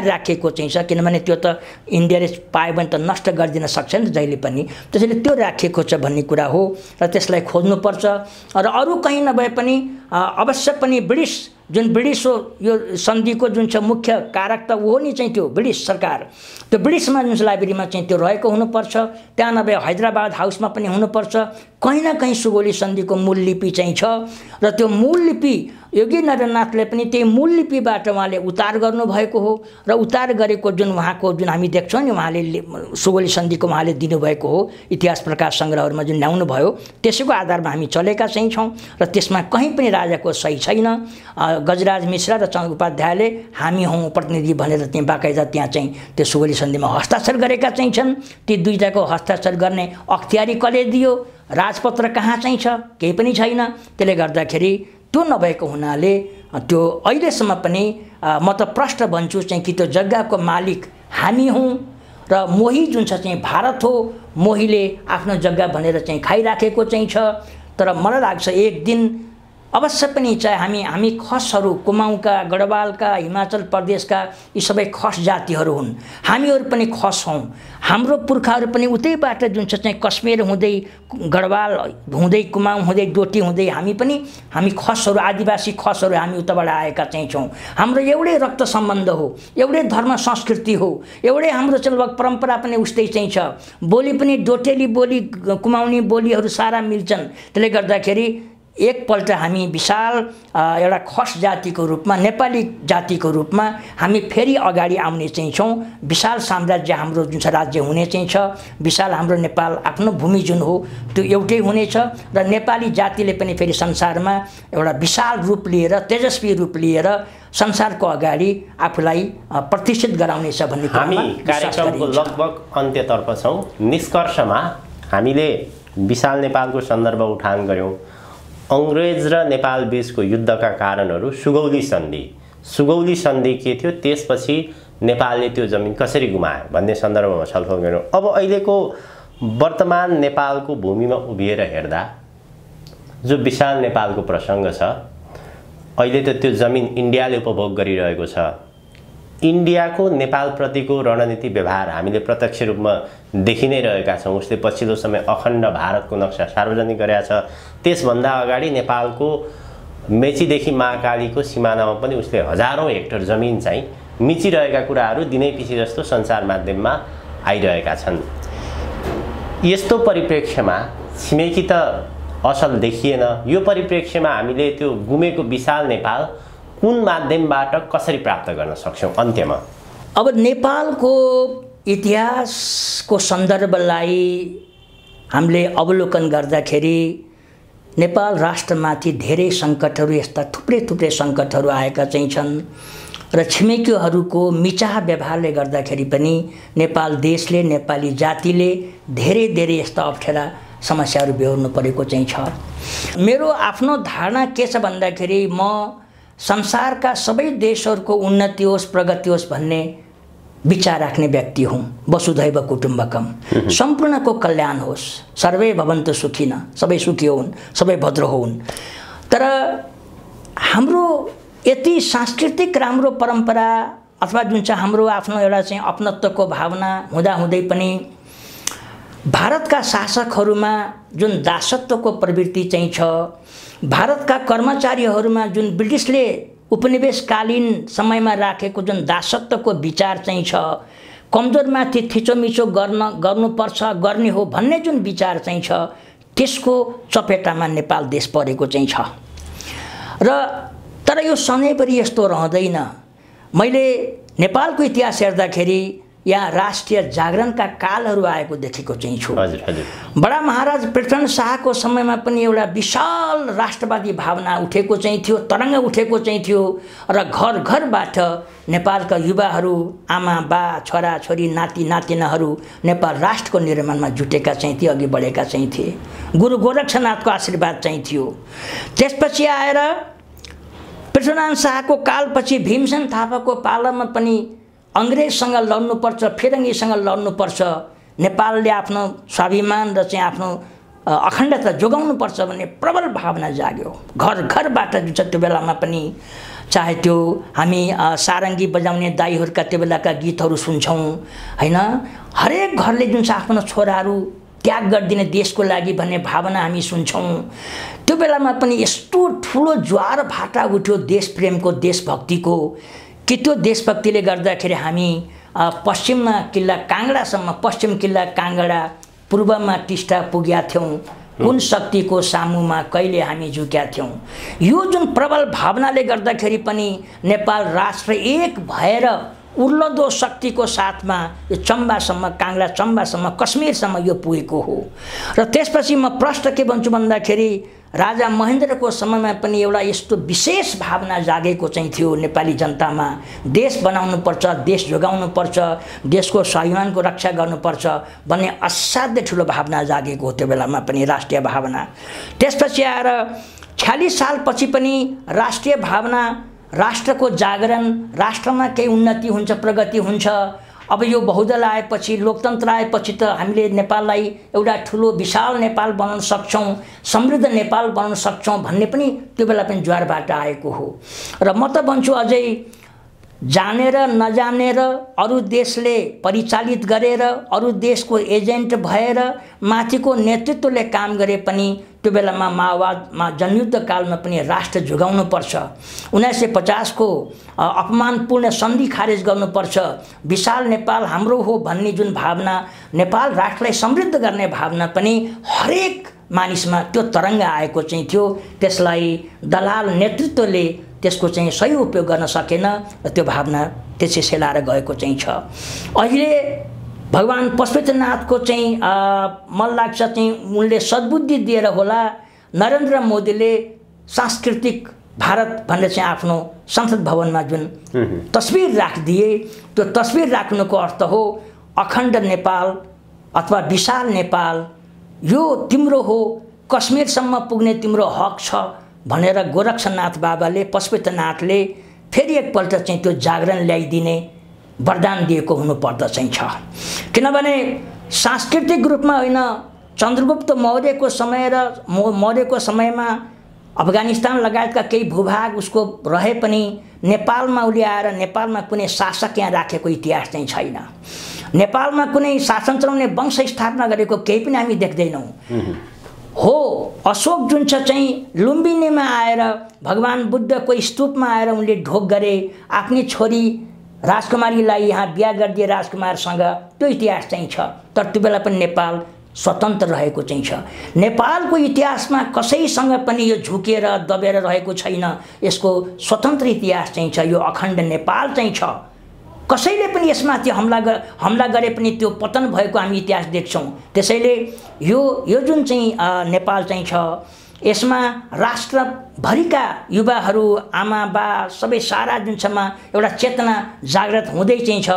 राखेको चाहिँ छ, किनभने त्यो त इन्डियाले पायो भने त नष्ट गरिदिन सक्छ नि जहिले पनि, त्यसैले त्यो राखेको छ भन्ने कुरा हो र त्यसलाई खोज्नुपर्छ। र अरू कहीँ नभए पनि अवश्य पनि ब्रिटिस हो यो सन्धिको जुन छ मुख्य कारक त हो नि चाहिँ त्यो ब्रिटिस सरकार, त्यो ब्रिटिसमा जुन लाइब्रेरीमा चाहिँ त्यो रहेको हुनुपर्छ। त्यहाँ नभए हैदराबाद हाउसमा पनि हुनुपर्छ। कहीँ न कहीँ सुगौली सन्धिको मूल लिपि चाहिँ छ र त्यो मूल लिपि योगी नरेन्द्रनाथले पनि त्यही मूल लिपिबाट उहाँले उतार गर्नुभएको हो र उतार गरेको जुन उहाँको जुन हामी देख्छौँ नि उहाँले सुगौली सन्धिको उहाँले दिनुभएको हो इतिहास प्रकाश सङ्ग्रहहरूमा जुन ल्याउनु भयो त्यसैको आधारमा हामी चलेका चाहिँ छौँ र त्यसमा कहीँ पनि राजाको सही छैन। गजराज मिश्रा र चन्द्र उपाध्यायले हामी हौँ प्रतिनिधि भनेर त्यहाँ बाकाइदा त्यहाँ चाहिँ त्यो सुगौली सन्धिमा हस्ताक्षर गरेका चाहिँ छन्। ती दुईटाको हस्ताक्षर गर्ने अख्तियारी कसले दियो, राजपत्र कहाँ चाहिँ छ, केही पनि छैन। त्यसले गर्दाखेरि त्यो नभएको हुनाले त्यो अहिलेसम्म पनि म त प्रश्न भन्छु चाहिँ कि त्यो जग्गाको मालिक हामी हौँ र मोही जुन छ चाहिँ भारत हो, मोहीले आफ्नो जग्गा भनेर चाहिँ खाइराखेको चाहिँ छ। तर मलाई लाग्छ एक दिन अवश्य पनि चाहे हामी खसहरू, कुमाउँका, गढवालका, हिमाचल प्रदेशका यी सबै खस जातिहरू हुन्, हामीहरू पनि खस हौँ। हाम्रो पुर्खाहरू पनि उतैबाट जुन छ चाहिँ कश्मीर हुँदै, गढवाल हुँदै, कुमाउँ हुँदै, डोटी हुँदै हामी खसहरू, आदिवासी खसहरू हामी उताबाट आएका चाहिँ छौँ। हाम्रो एउटै रक्त सम्बन्ध हो, एउटै धर्म संस्कृति हो, एउटै हाम्रो चाहिँ लगभग परम्परा पनि उस्तै चाहिँ छ। बोली पनि डोटेली बोली, कुमाउनी बोलीहरू सारा मिल्छन्। त्यसले गर्दाखेरि एकपल्ट हामी विशाल एउटा खस जातिको रूपमा, नेपाली जातिको रूपमा हामी फेरि अगाडि आउने चाहिँ छौँ। विशाल साम्राज्य हाम्रो जुन छ राज्य हुने चाहिँ छ। विशाल हाम्रो नेपाल आफ्नो भूमि जुन हो त्यो एउटै हुनेछ र नेपाली जातिले पनि फेरि संसारमा एउटा विशाल रूप लिएर, तेजस्वी रूप लिएर संसारको अगाडि आफूलाई प्रतिष्ठित गराउनेछ भन्ने हामी कार्यक्रमको लगभग अन्त्यतर्फ छौँ। निष्कर्षमा हामीले विशाल नेपालको सन्दर्भ उठान गऱ्यौँ। अंग्रेज र नेपाल बीचको युद्धका कारणहरू सुगौली सन्धि के थियो, त्यसपछि नेपालले त्यो जमिन कसरी गुमायो भन्ने सन्दर्भमा छलफल गऱ्यौँ। अब अहिलेको वर्तमान नेपालको भूमिमा उभिएर हेर्दा जो विशाल नेपालको प्रसङ्ग छ, अहिले त त्यो जमिन इन्डियाले उपभोग गरिरहेको छ। इन्डियाको नेपालप्रतिको रणनीति व्यवहार हामीले प्रत्यक्ष रूपमा देखि नै रहेका छौँ। उसले पछिल्लो समय अखण्ड भारतको नक्सा सार्वजनिक गरेका छ। त्यसभन्दा अगाडि नेपालको मेचीदेखि महाकालीको सिमानामा पनि उसले हजारौँ हेक्टर जमिन चाहिँ मिचिरहेका कुराहरू दिनैपिछे जस्तो सञ्चार माध्यममा आइरहेका छन्। यस्तो परिप्रेक्ष्यमा छिमेकी त असल देखिएन। यो परिप्रेक्ष्यमा हामीले त्यो गुमेको विशाल नेपाल कुन माध्यमबाट कसरी प्राप्त गर्न सक्छौँ अन्त्यमा? अब नेपालको इतिहासको सन्दर्भलाई हामीले अवलोकन गर्दाखेरि नेपाल राष्ट्रमाथि धेरै सङ्कटहरू, यस्ता थुप्रै सङ्कटहरू आएका चाहिँ छन् र छिमेकीहरूको मिचाह व्यवहारले गर्दाखेरि पनि नेपाल देशले, नेपाली जातिले धेरै यस्ता अप्ठ्यारा समस्याहरू बेहोर्नु परेको चाहिँ छ। मेरो आफ्नो धारणा के छ भन्दाखेरि म संसारका सबै देशहरूको उन्नति होस्, प्रगति होस् भन्ने विचार राख्ने व्यक्ति हुँ। वसुधैव कुटुम्बकम, सम्पूर्णको कल्याण होस्, सर्वे भवन्तु सुखिनः, सबै सुखी होउन्, सबै भद्र होउन्। तर हाम्रो यति सांस्कृतिक राम्रो परम्परा अथवा जुन चाहिँ हाम्रो आफ्नो एउटा चाहिँ अपनत्वको भावना हुँदाहुँदै पनि भारतका शासकहरूमा जुन दासत्वको प्रवृत्ति चाहिँ छ, भारतका कर्मचारीहरूमा जुन ब्रिटिसले उपनिवेशकालीन समयमा राखेको जुन दासत्वको विचार चाहिँ छ, कमजोरमाथि थिचोमिचो गर्नुपर्छ, गर्ने हो भन्ने जुन विचार चाहिँ छ, त्यसको चपेटामा नेपाल देश परेको चाहिँ छ। र तर यो सधैँभरि यस्तो रहँदैन। मैले नेपालको इतिहास हेर्दाखेरि यहाँ राष्ट्रिय जागरणका कालहरू आएको देखेको चाहिँ छु। बडा महाराज पृथ्वी शाहको समयमा पनि एउटा विशाल राष्ट्रवादी भावना उठेको चाहिँ थियो, तरङ्ग उठेको चाहिँ थियो र घरबाट नेपालका युवाहरू, आमा बा, छोरा छोरी, नाति नातिनाहरू नेपाल राष्ट्रको निर्माणमा जुटेका चाहिँ थिए, अघि बढेका चाहिँ थिए। गुरु गोरक्षनाथको आशीर्वाद चाहिँ थियो। त्यसपछि आएर पृथ्वीनारायण शाहको कालपछि भीमसेन थापाको पालामा पनि अङ्ग्रेजसँग लड्नुपर्छ, फिरङ्गीसँग लड्नुपर्छ, नेपालले आफ्नो स्वाभिमान र चाहिँ आफ्नो अखण्डता जोगाउनुपर्छ भन्ने प्रबल भावना जाग्यो। घरबाट जुन छ त्यो बेलामा पनि, चाहे त्यो हामी सारङ्गी बजाउने दाईहरूका त्यो बेलाका गीतहरू सुन्छौँ हैन, हरेक घरले जुन छ आफ्नो छोराहरू त्याग गरिदिने देशको लागि भन्ने भावना हामी सुन्छौँ। त्यो बेलामा पनि यस्तो ठुलो ज्वार भाटा उठ्यो देशप्रेमको, देशभक्तिको, कि त्यो देशभक्तिले गर्दाखेरि हामी पश्चिममा किल्ला काङ्गडासम्म, पश्चिम किल्ला काङ्गडा, पूर्वमा टिस्टा पुगेका थियौँ। कुन शक्तिको सामुमा कहिले हामी झुक्या थियौँ। यो जुन प्रबल भावनाले गर्दाखेरि पनि नेपाल राष्ट्र एक भएर उर्लदो शक्तिको साथमा यो चम्बासम्म, काङ्गडा चम्बासम्म, कश्मीरसम्म यो पुगेको हो। र त्यसपछि म प्रश्न के भन्छु भन्दाखेरि राजा महेन्द्रको समयमा पनि एउटा यस्तो विशेष भावना जागेको चाहिँ थियो नेपाली जनतामा, देश बनाउनुपर्छ, देश जोगाउनुपर्छ, देशको स्वाभिमानको रक्षा गर्नुपर्छ भन्ने असाध्यै ठुलो भावना जागेको हो त्यो बेलामा पनि, राष्ट्रिय भावना। त्यसपछि आएर 46 सालपछि पनि राष्ट्रिय भावना, राष्ट्रको जागरण, राष्ट्रमा केही उन्नति हुन्छ, प्रगति हुन्छ, अब यो बहुदल आएपछि लोकतन्त्र आएपछि त हामीले नेपाललाई एउटा ठुलो विशाल नेपाल बनाउन सक्छौँ, समृद्ध नेपाल बनाउन सक्छौँ भन्ने पनि त्यो बेला पनि ज्वारबाट आएको हो। र म त भन्छु अझै जानेर नजानेर अरू देशले परिचालित गरेर अरू देशको एजेन्ट भएर माथिको नेतृत्वले काम गरे पनि त्यो बेलामा माओवादमा जनयुद्ध कालमा पनि राष्ट्र झुगाउनुपर्छ, 1950 को अपमानपूर्ण सन्धि खारेज गर्नुपर्छ, विशाल नेपाल हाम्रो हो भन्ने जुन भावना, नेपाल राष्ट्रलाई समृद्ध गर्ने भावना पनि हरेक मानिसमा त्यो तरङ्ग आएको चाहिँ थियो। त्यसलाई दलाल नेतृत्वले त्यसको चाहिँ सही उपयोग गर्न सकेन र त्यो भावना त्यसै सेलाएर गएको चाहिँ छ। अहिले भगवान पशुपतिनाथको चाहिँ मलाई लाग्छ चाहिँ उनले सद्बुद्धि दिएर होला नरेन्द्र मोदीले सांस्कृतिक भारत भनेर चाहिँ आफ्नो संसद भवनमा जुन तस्बिर राखिदिए, त्यो तस्बिर राख्नुको अर्थ हो अखण्ड नेपाल अथवा विशाल नेपाल यो तिम्रो हो, कश्मीरसम्म पुग्ने तिम्रो हक छ भनेर गोरक्षनाथ बाबाले पशुपतिनाथले फेरि एकपल्ट चाहिँ त्यो जागरण ल्याइदिने वरदान दिएको हुनुपर्दछ छ। किनभने सांस्कृतिक रूपमा होइन, चन्द्रगुप्त मौर्यको समय र मौर्यको समयमा अफगानिस्तान लगायतका केही भूभाग उसको रहे पनि नेपालमा उसले आएर नेपालमा कुनै शासक यहाँ राखेको इतिहास चाहिँ छैन। नेपालमा कुनै शासन चलाउने वंश स्थापना गरेको केही पनि हामी देख्दैनौँ। हो अशोक जुन छ चाहिँ लुम्बिनीमा आएर भगवान बुद्धको स्तूपमा आएर उनले ढोक गरे, आफ्नी छोरी राजकुमारीलाई यहाँ बिहा गरिदिए राजकुमारसँग, त्यो इतिहास चाहिँ छ। तर त्यो बेला पनि नेपाल स्वतन्त्र रहेको चाहिँ छ। नेपालको इतिहासमा कसैसँग पनि यो झुकेर दबेर रहेको छैन, यसको स्वतन्त्र इतिहास चाहिँ छ, यो अखण्ड नेपाल चाहिँ छ। कसैले पनि यसमाथि हमला गरे पनि त्यो पतन भएको हामी इतिहास देख्छौँ। त्यसैले यो जुन चाहिँ नेपाल चाहिँ छ यसमा राष्ट्रभरिका युवाहरू, आमा बा सबै सारा जुन छमा एउटा चेतना जागृत हुँदै चाहिँ छ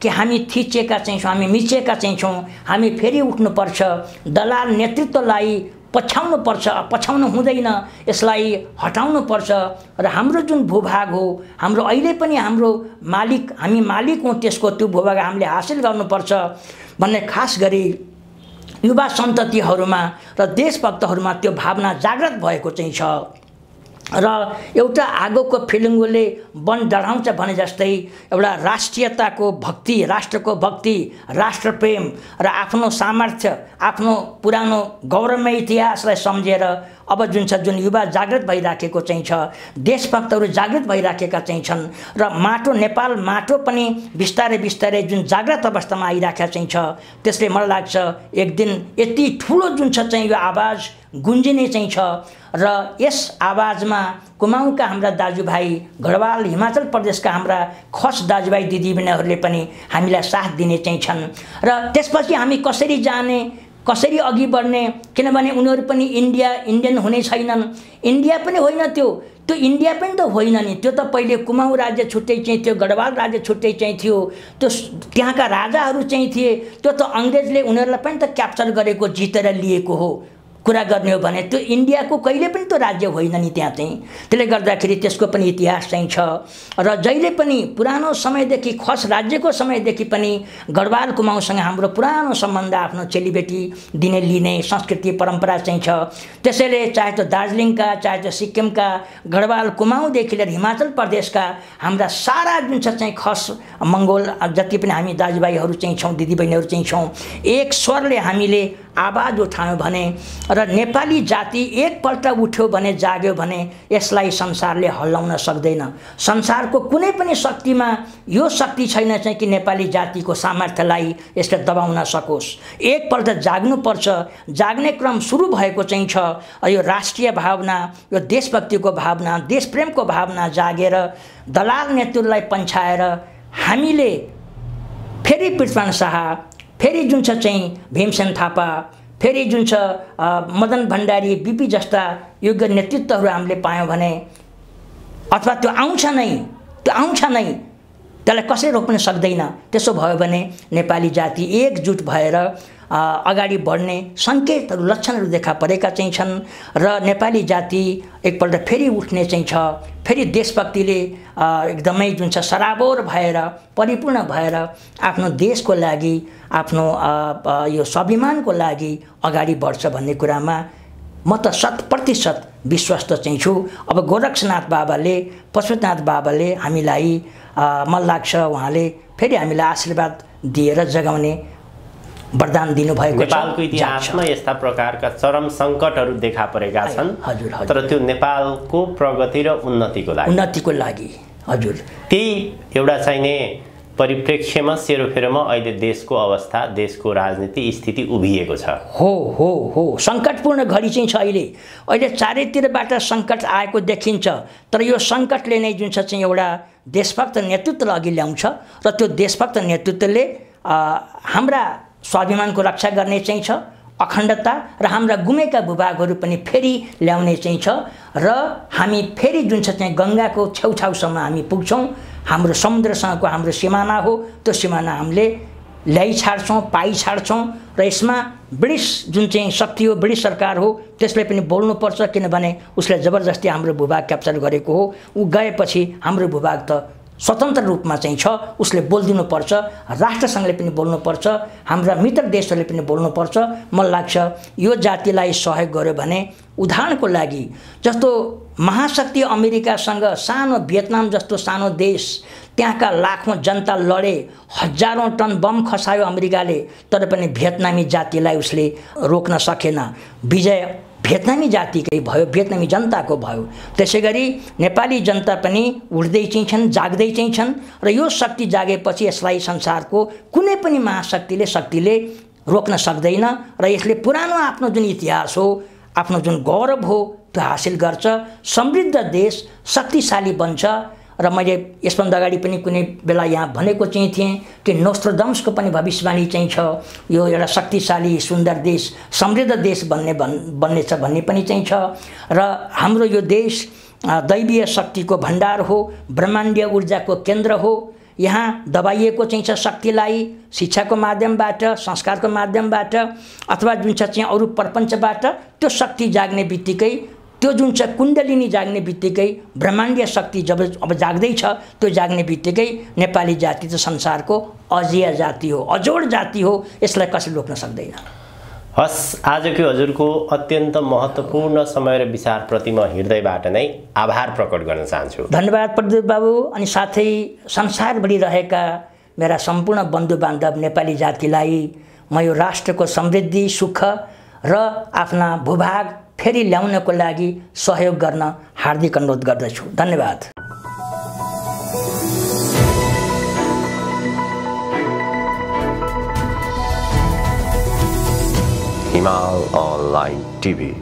कि हामी थिचेका चाहिँ छौँ, हामी मिचेका चाहिँ छौँ, हामी फेरि उठ्नुपर्छ, दलाल नेतृत्वलाई पछ्याउनुपर्छ, पछ्याउनु हुँदैन, यसलाई हटाउनुपर्छ र हाम्रो जुन भूभाग हो, हाम्रो अहिले पनि हाम्रो मालिक, हामी मालिक हौँ त्यसको, त्यो भूभाग हामीले हासिल गर्नुपर्छ भन्ने खास गरी युवा सन्ततिहरूमा र देशभक्तहरूमा त्यो भावना जागृत भएको चाहिँ छ। र एउटा आगोको फिलिङ्गोले वन डढाउँछ भने जस्तै एउटा राष्ट्रियताको भक्ति, राष्ट्रको भक्ति, राष्ट्रप्रेम र आफ्नो सामर्थ्य, आफ्नो पुरानो गौरवमय इतिहासलाई सम्झेर अब जुन छ जुन युवा जागृत भइराखेको चाहिँ छ, देशभक्तहरू जागृत भइराखेका चाहिँ छन् र माटो नेपाल माटो पनि बिस्तारै बिस्तारै जुन जागृत अवस्थामा आइराखेको चाहिँ छ, त्यसले मलाई लाग्छ एक दिन यति ठुलो जुन छ चाहिँ यो आवाज गुन्जिने चाहिँ छ र यस आवाजमा कुमाउँका हाम्रा दाजुभाइ, गढवाल हिमाचल प्रदेशका हाम्रा खस दाजुभाइ दिदीबहिनीहरूले पनि हामीलाई साथ दिने चाहिँ छन्। र त्यसपछि हामी कसरी जाने, कसरी अघि बढ्ने, किनभने उनीहरू पनि इन्डियन हुने छैनन्। इन्डिया पनि होइन, त्यो इन्डिया पनि त होइन नि, त्यो त पहिले कुमाउँ राज्य छुट्टै चाहिँ थियो, गढवाल राज्य छुट्टै चाहिँ थियो, त्यो त्यहाँका राजाहरू चाहिँ थिए, त्यो त अङ्ग्रेजले उनीहरूलाई पनि त क्याप्चर गरेको, जितेर लिएको हो। कुरा गर्ने हो भने त्यो इन्डियाको कहिले पनि त्यो राज्य होइन नि त्यहाँ चाहिँ। त्यसले गर्दाखेरि त्यसको पनि इतिहास चाहिँ छ र जहिले पनि पुरानो समयदेखि, खस राज्यको समयदेखि पनि गढवाल कुमाउँसँग हाम्रो पुरानो सम्बन्ध, आफ्नो चेलीबेटी दिने लिने संस्कृति परम्परा चाहिँ छ। त्यसैले चाहे त्यो दार्जिलिङका, चाहे त्यो सिक्किमका, गढवाल कुमाउँदेखि लिएर हिमाचल प्रदेशका हाम्रा सारा जुन छ चाहिँ खस मङ्गोल जति पनि हामी दाजुभाइहरू चाहिँ छौँ, दिदीबहिनीहरू चाहिँ छौँ, एक स्वरले हामीले आवाज उठायौँ भने र नेपाली जाति एकपल्ट उठ्यो भने, जाग्यो भने यसलाई संसारले हल्लाउन सक्दैन। संसारको कुनै पनि शक्तिमा यो शक्ति छैन चाहिँ कि नेपाली जातिको सामर्थ्यलाई यसले दबाउन सकोस्। एकपल्ट जाग्नुपर्छ, जाग्ने क्रम सुरु भएको चाहिँ छ। यो राष्ट्रिय भावना, यो देशभक्तिको भावना, देशप्रेमको भावना जागेर दलाल नेतृत्वलाई पन्छाएर हामीले फेरि पृथ्वीनारायण शाह, फेरि जुन छ चाहिँ भीमसेन थापा, फेरि जुन छ मदन भण्डारी, बिपी जस्ता योग्य नेतृत्वहरू हामीले पायौँ भने, अथवा त्यो आउँछ नै, त्यसलाई कसैले रोक्न सक्दैन। त्यसो भयो भने नेपाली जाति एकजुट भएर अगाडि बढ्ने सङ्केतहरू लक्षणहरू देखा परेका चाहिँ छन् र नेपाली जाति एकपल्ट फेरि उठ्ने चाहिँ छ। फेरि देशभक्तिले एकदमै जुन छ सराबोर भएर परिपूर्ण भएर आफ्नो देशको लागि आफ्नो यो स्वाभिमानको लागि अगाडि बढ्छ भन्ने कुरामा म त 100% विश्वस्त चाहिँ छु। अब गोरक्षनाथ बाबाले पशुपतिनाथ बाबाले हामीलाई मलाई लाग्छ उहाँले फेरि हामीलाई आशीर्वाद दिएर जगाउने वरदान दिनुभएको छ। नेपालको इतिहासमा यस्ता प्रकारका चरम सङ्कटहरू देखा परेका छन्। हजुर हजुर। तर त्यो नेपालको प्रगति र उन्नतिको लागि हजुर त्यही एउटा चाहिने परिप्रेक्ष्यमा सेरोफेरोमा अहिले देशको अवस्था देशको राजनीति स्थिति उभिएको छ। हो सङ्कटपूर्ण घडी चाहिँ छ। अहिले चारैतिरबाट सङ्कट आएको देखिन्छ। तर यो सङ्कटले नै जुन छ चाहिँ एउटा देशभक्त नेतृत्वलाई अघि ल्याउँछ र त्यो देशभक्त नेतृत्वले हाम्रा स्वाभिमानको रक्षा गर्ने चाहिँ छ, अखण्डता र हाम्रा गुमेका भूभागहरू पनि फेरि ल्याउने चाहिँ छ र हामी फेरि जुन छ चाहिँ गङ्गाको छेउछाउसम्म हामी पुग्छौँ। हाम्रो समुद्रसँगको हाम्रो सिमाना हो, त्यो सिमाना हामीले ल्याइ छाड्छौँ, पाइ छाड्छौँ र यसमा ब्रिटिस जुन चाहिँ शक्ति हो, ब्रिटिस सरकार हो, त्यसले पनि बोल्नुपर्छ। किनभने उसले जबरजस्ती हाम्रो भूभाग क्याप्चर गरेको हो। ऊ गएपछि हाम्रो भूभाग त स्वतन्त्र रूपमा चाहिँ छ, उसले बोलिदिनुपर्छ। राष्ट्रसङ्घले पनि बोल्नुपर्छ, हाम्रा मित्र देशहरूले पनि बोल्नुपर्छ। मलाई लाग्छ यो जातिलाई सहयोग गर्यो भने उदाहरणको लागि जस्तो महाशक्ति अमेरिकासँग सानो भियतनाम जस्तो सानो देश, त्यहाँका लाखौँ जनता लडे, हजारौँ टन बम खसायो अमेरिकाले, तर पनि भियतनामी जातिलाई उसले रोक्न सकेन। विजय भियतनामी जातिकै भयो, भियतनामी जनताको भयो। त्यसै गरी नेपाली जनता पनि उठ्दै चाहिँ छन्, जाग्दै चाहिँ छन् र यो शक्ति जागेपछि यसलाई संसारको कुनै पनि शक्तिले रोक्न सक्दैन र यसले पुरानो आफ्नो जुन इतिहास हो, आफ्नो जुन गौरव हो त्यो हासिल गर्छ। समृद्ध देश शक्तिशाली बन्छ। र मैले यसभन्दा अगाडि पनि कुनै बेला यहाँ भनेको चाहिँ थिएँ कि नोस्ट्राडम्सको पनि भविष्यवाणी चाहिँ छ, यो एउटा शक्तिशाली सुन्दर देश समृद्ध देश बन्नेछ भन्ने पनि चाहिँ छ। र हाम्रो यो देश दैवीय शक्तिको भण्डार हो, ब्रह्माण्डीय ऊर्जाको केन्द्र हो। यहाँ दबाइएको चाहिँ छ शक्तिलाई शिक्षाको माध्यमबाट, संस्कारको माध्यमबाट अथवा जुन छ चाहिँ अरू प्रपञ्चबाट त्यो शक्ति जाग्ने बित्तिकै, त्यो जुन चाहिँ कुण्डलिनी जाग्ने बित्तिकै ब्रह्माण्डीय शक्ति जब अब जाग्दैछ, त्यो जाग्ने बित्तिकै नेपाली जाति त संसारको अजेय जाति हो, अजोड जाति हो। यसलाई कसैले रोक्न सक्दैन। हस्, आजको हजुरको अत्यन्त महत्त्वपूर्ण समय र विचारप्रति म हृदयबाट नै आभार प्रकट गर्न चाहन्छु। धन्यवाद प्रदीप बाबु। अनि साथै संसारभरि रहेका मेरा सम्पूर्ण बन्धु बान्धव नेपाली जातिलाई म यो राष्ट्रको समृद्धि, सुख र आफ्ना भूभाग फेरि ल्याउनको लागि सहयोग गर्न हार्दिक अनुरोध गर्दछु। धन्यवाद। हिमाल अनलाइन टिभी।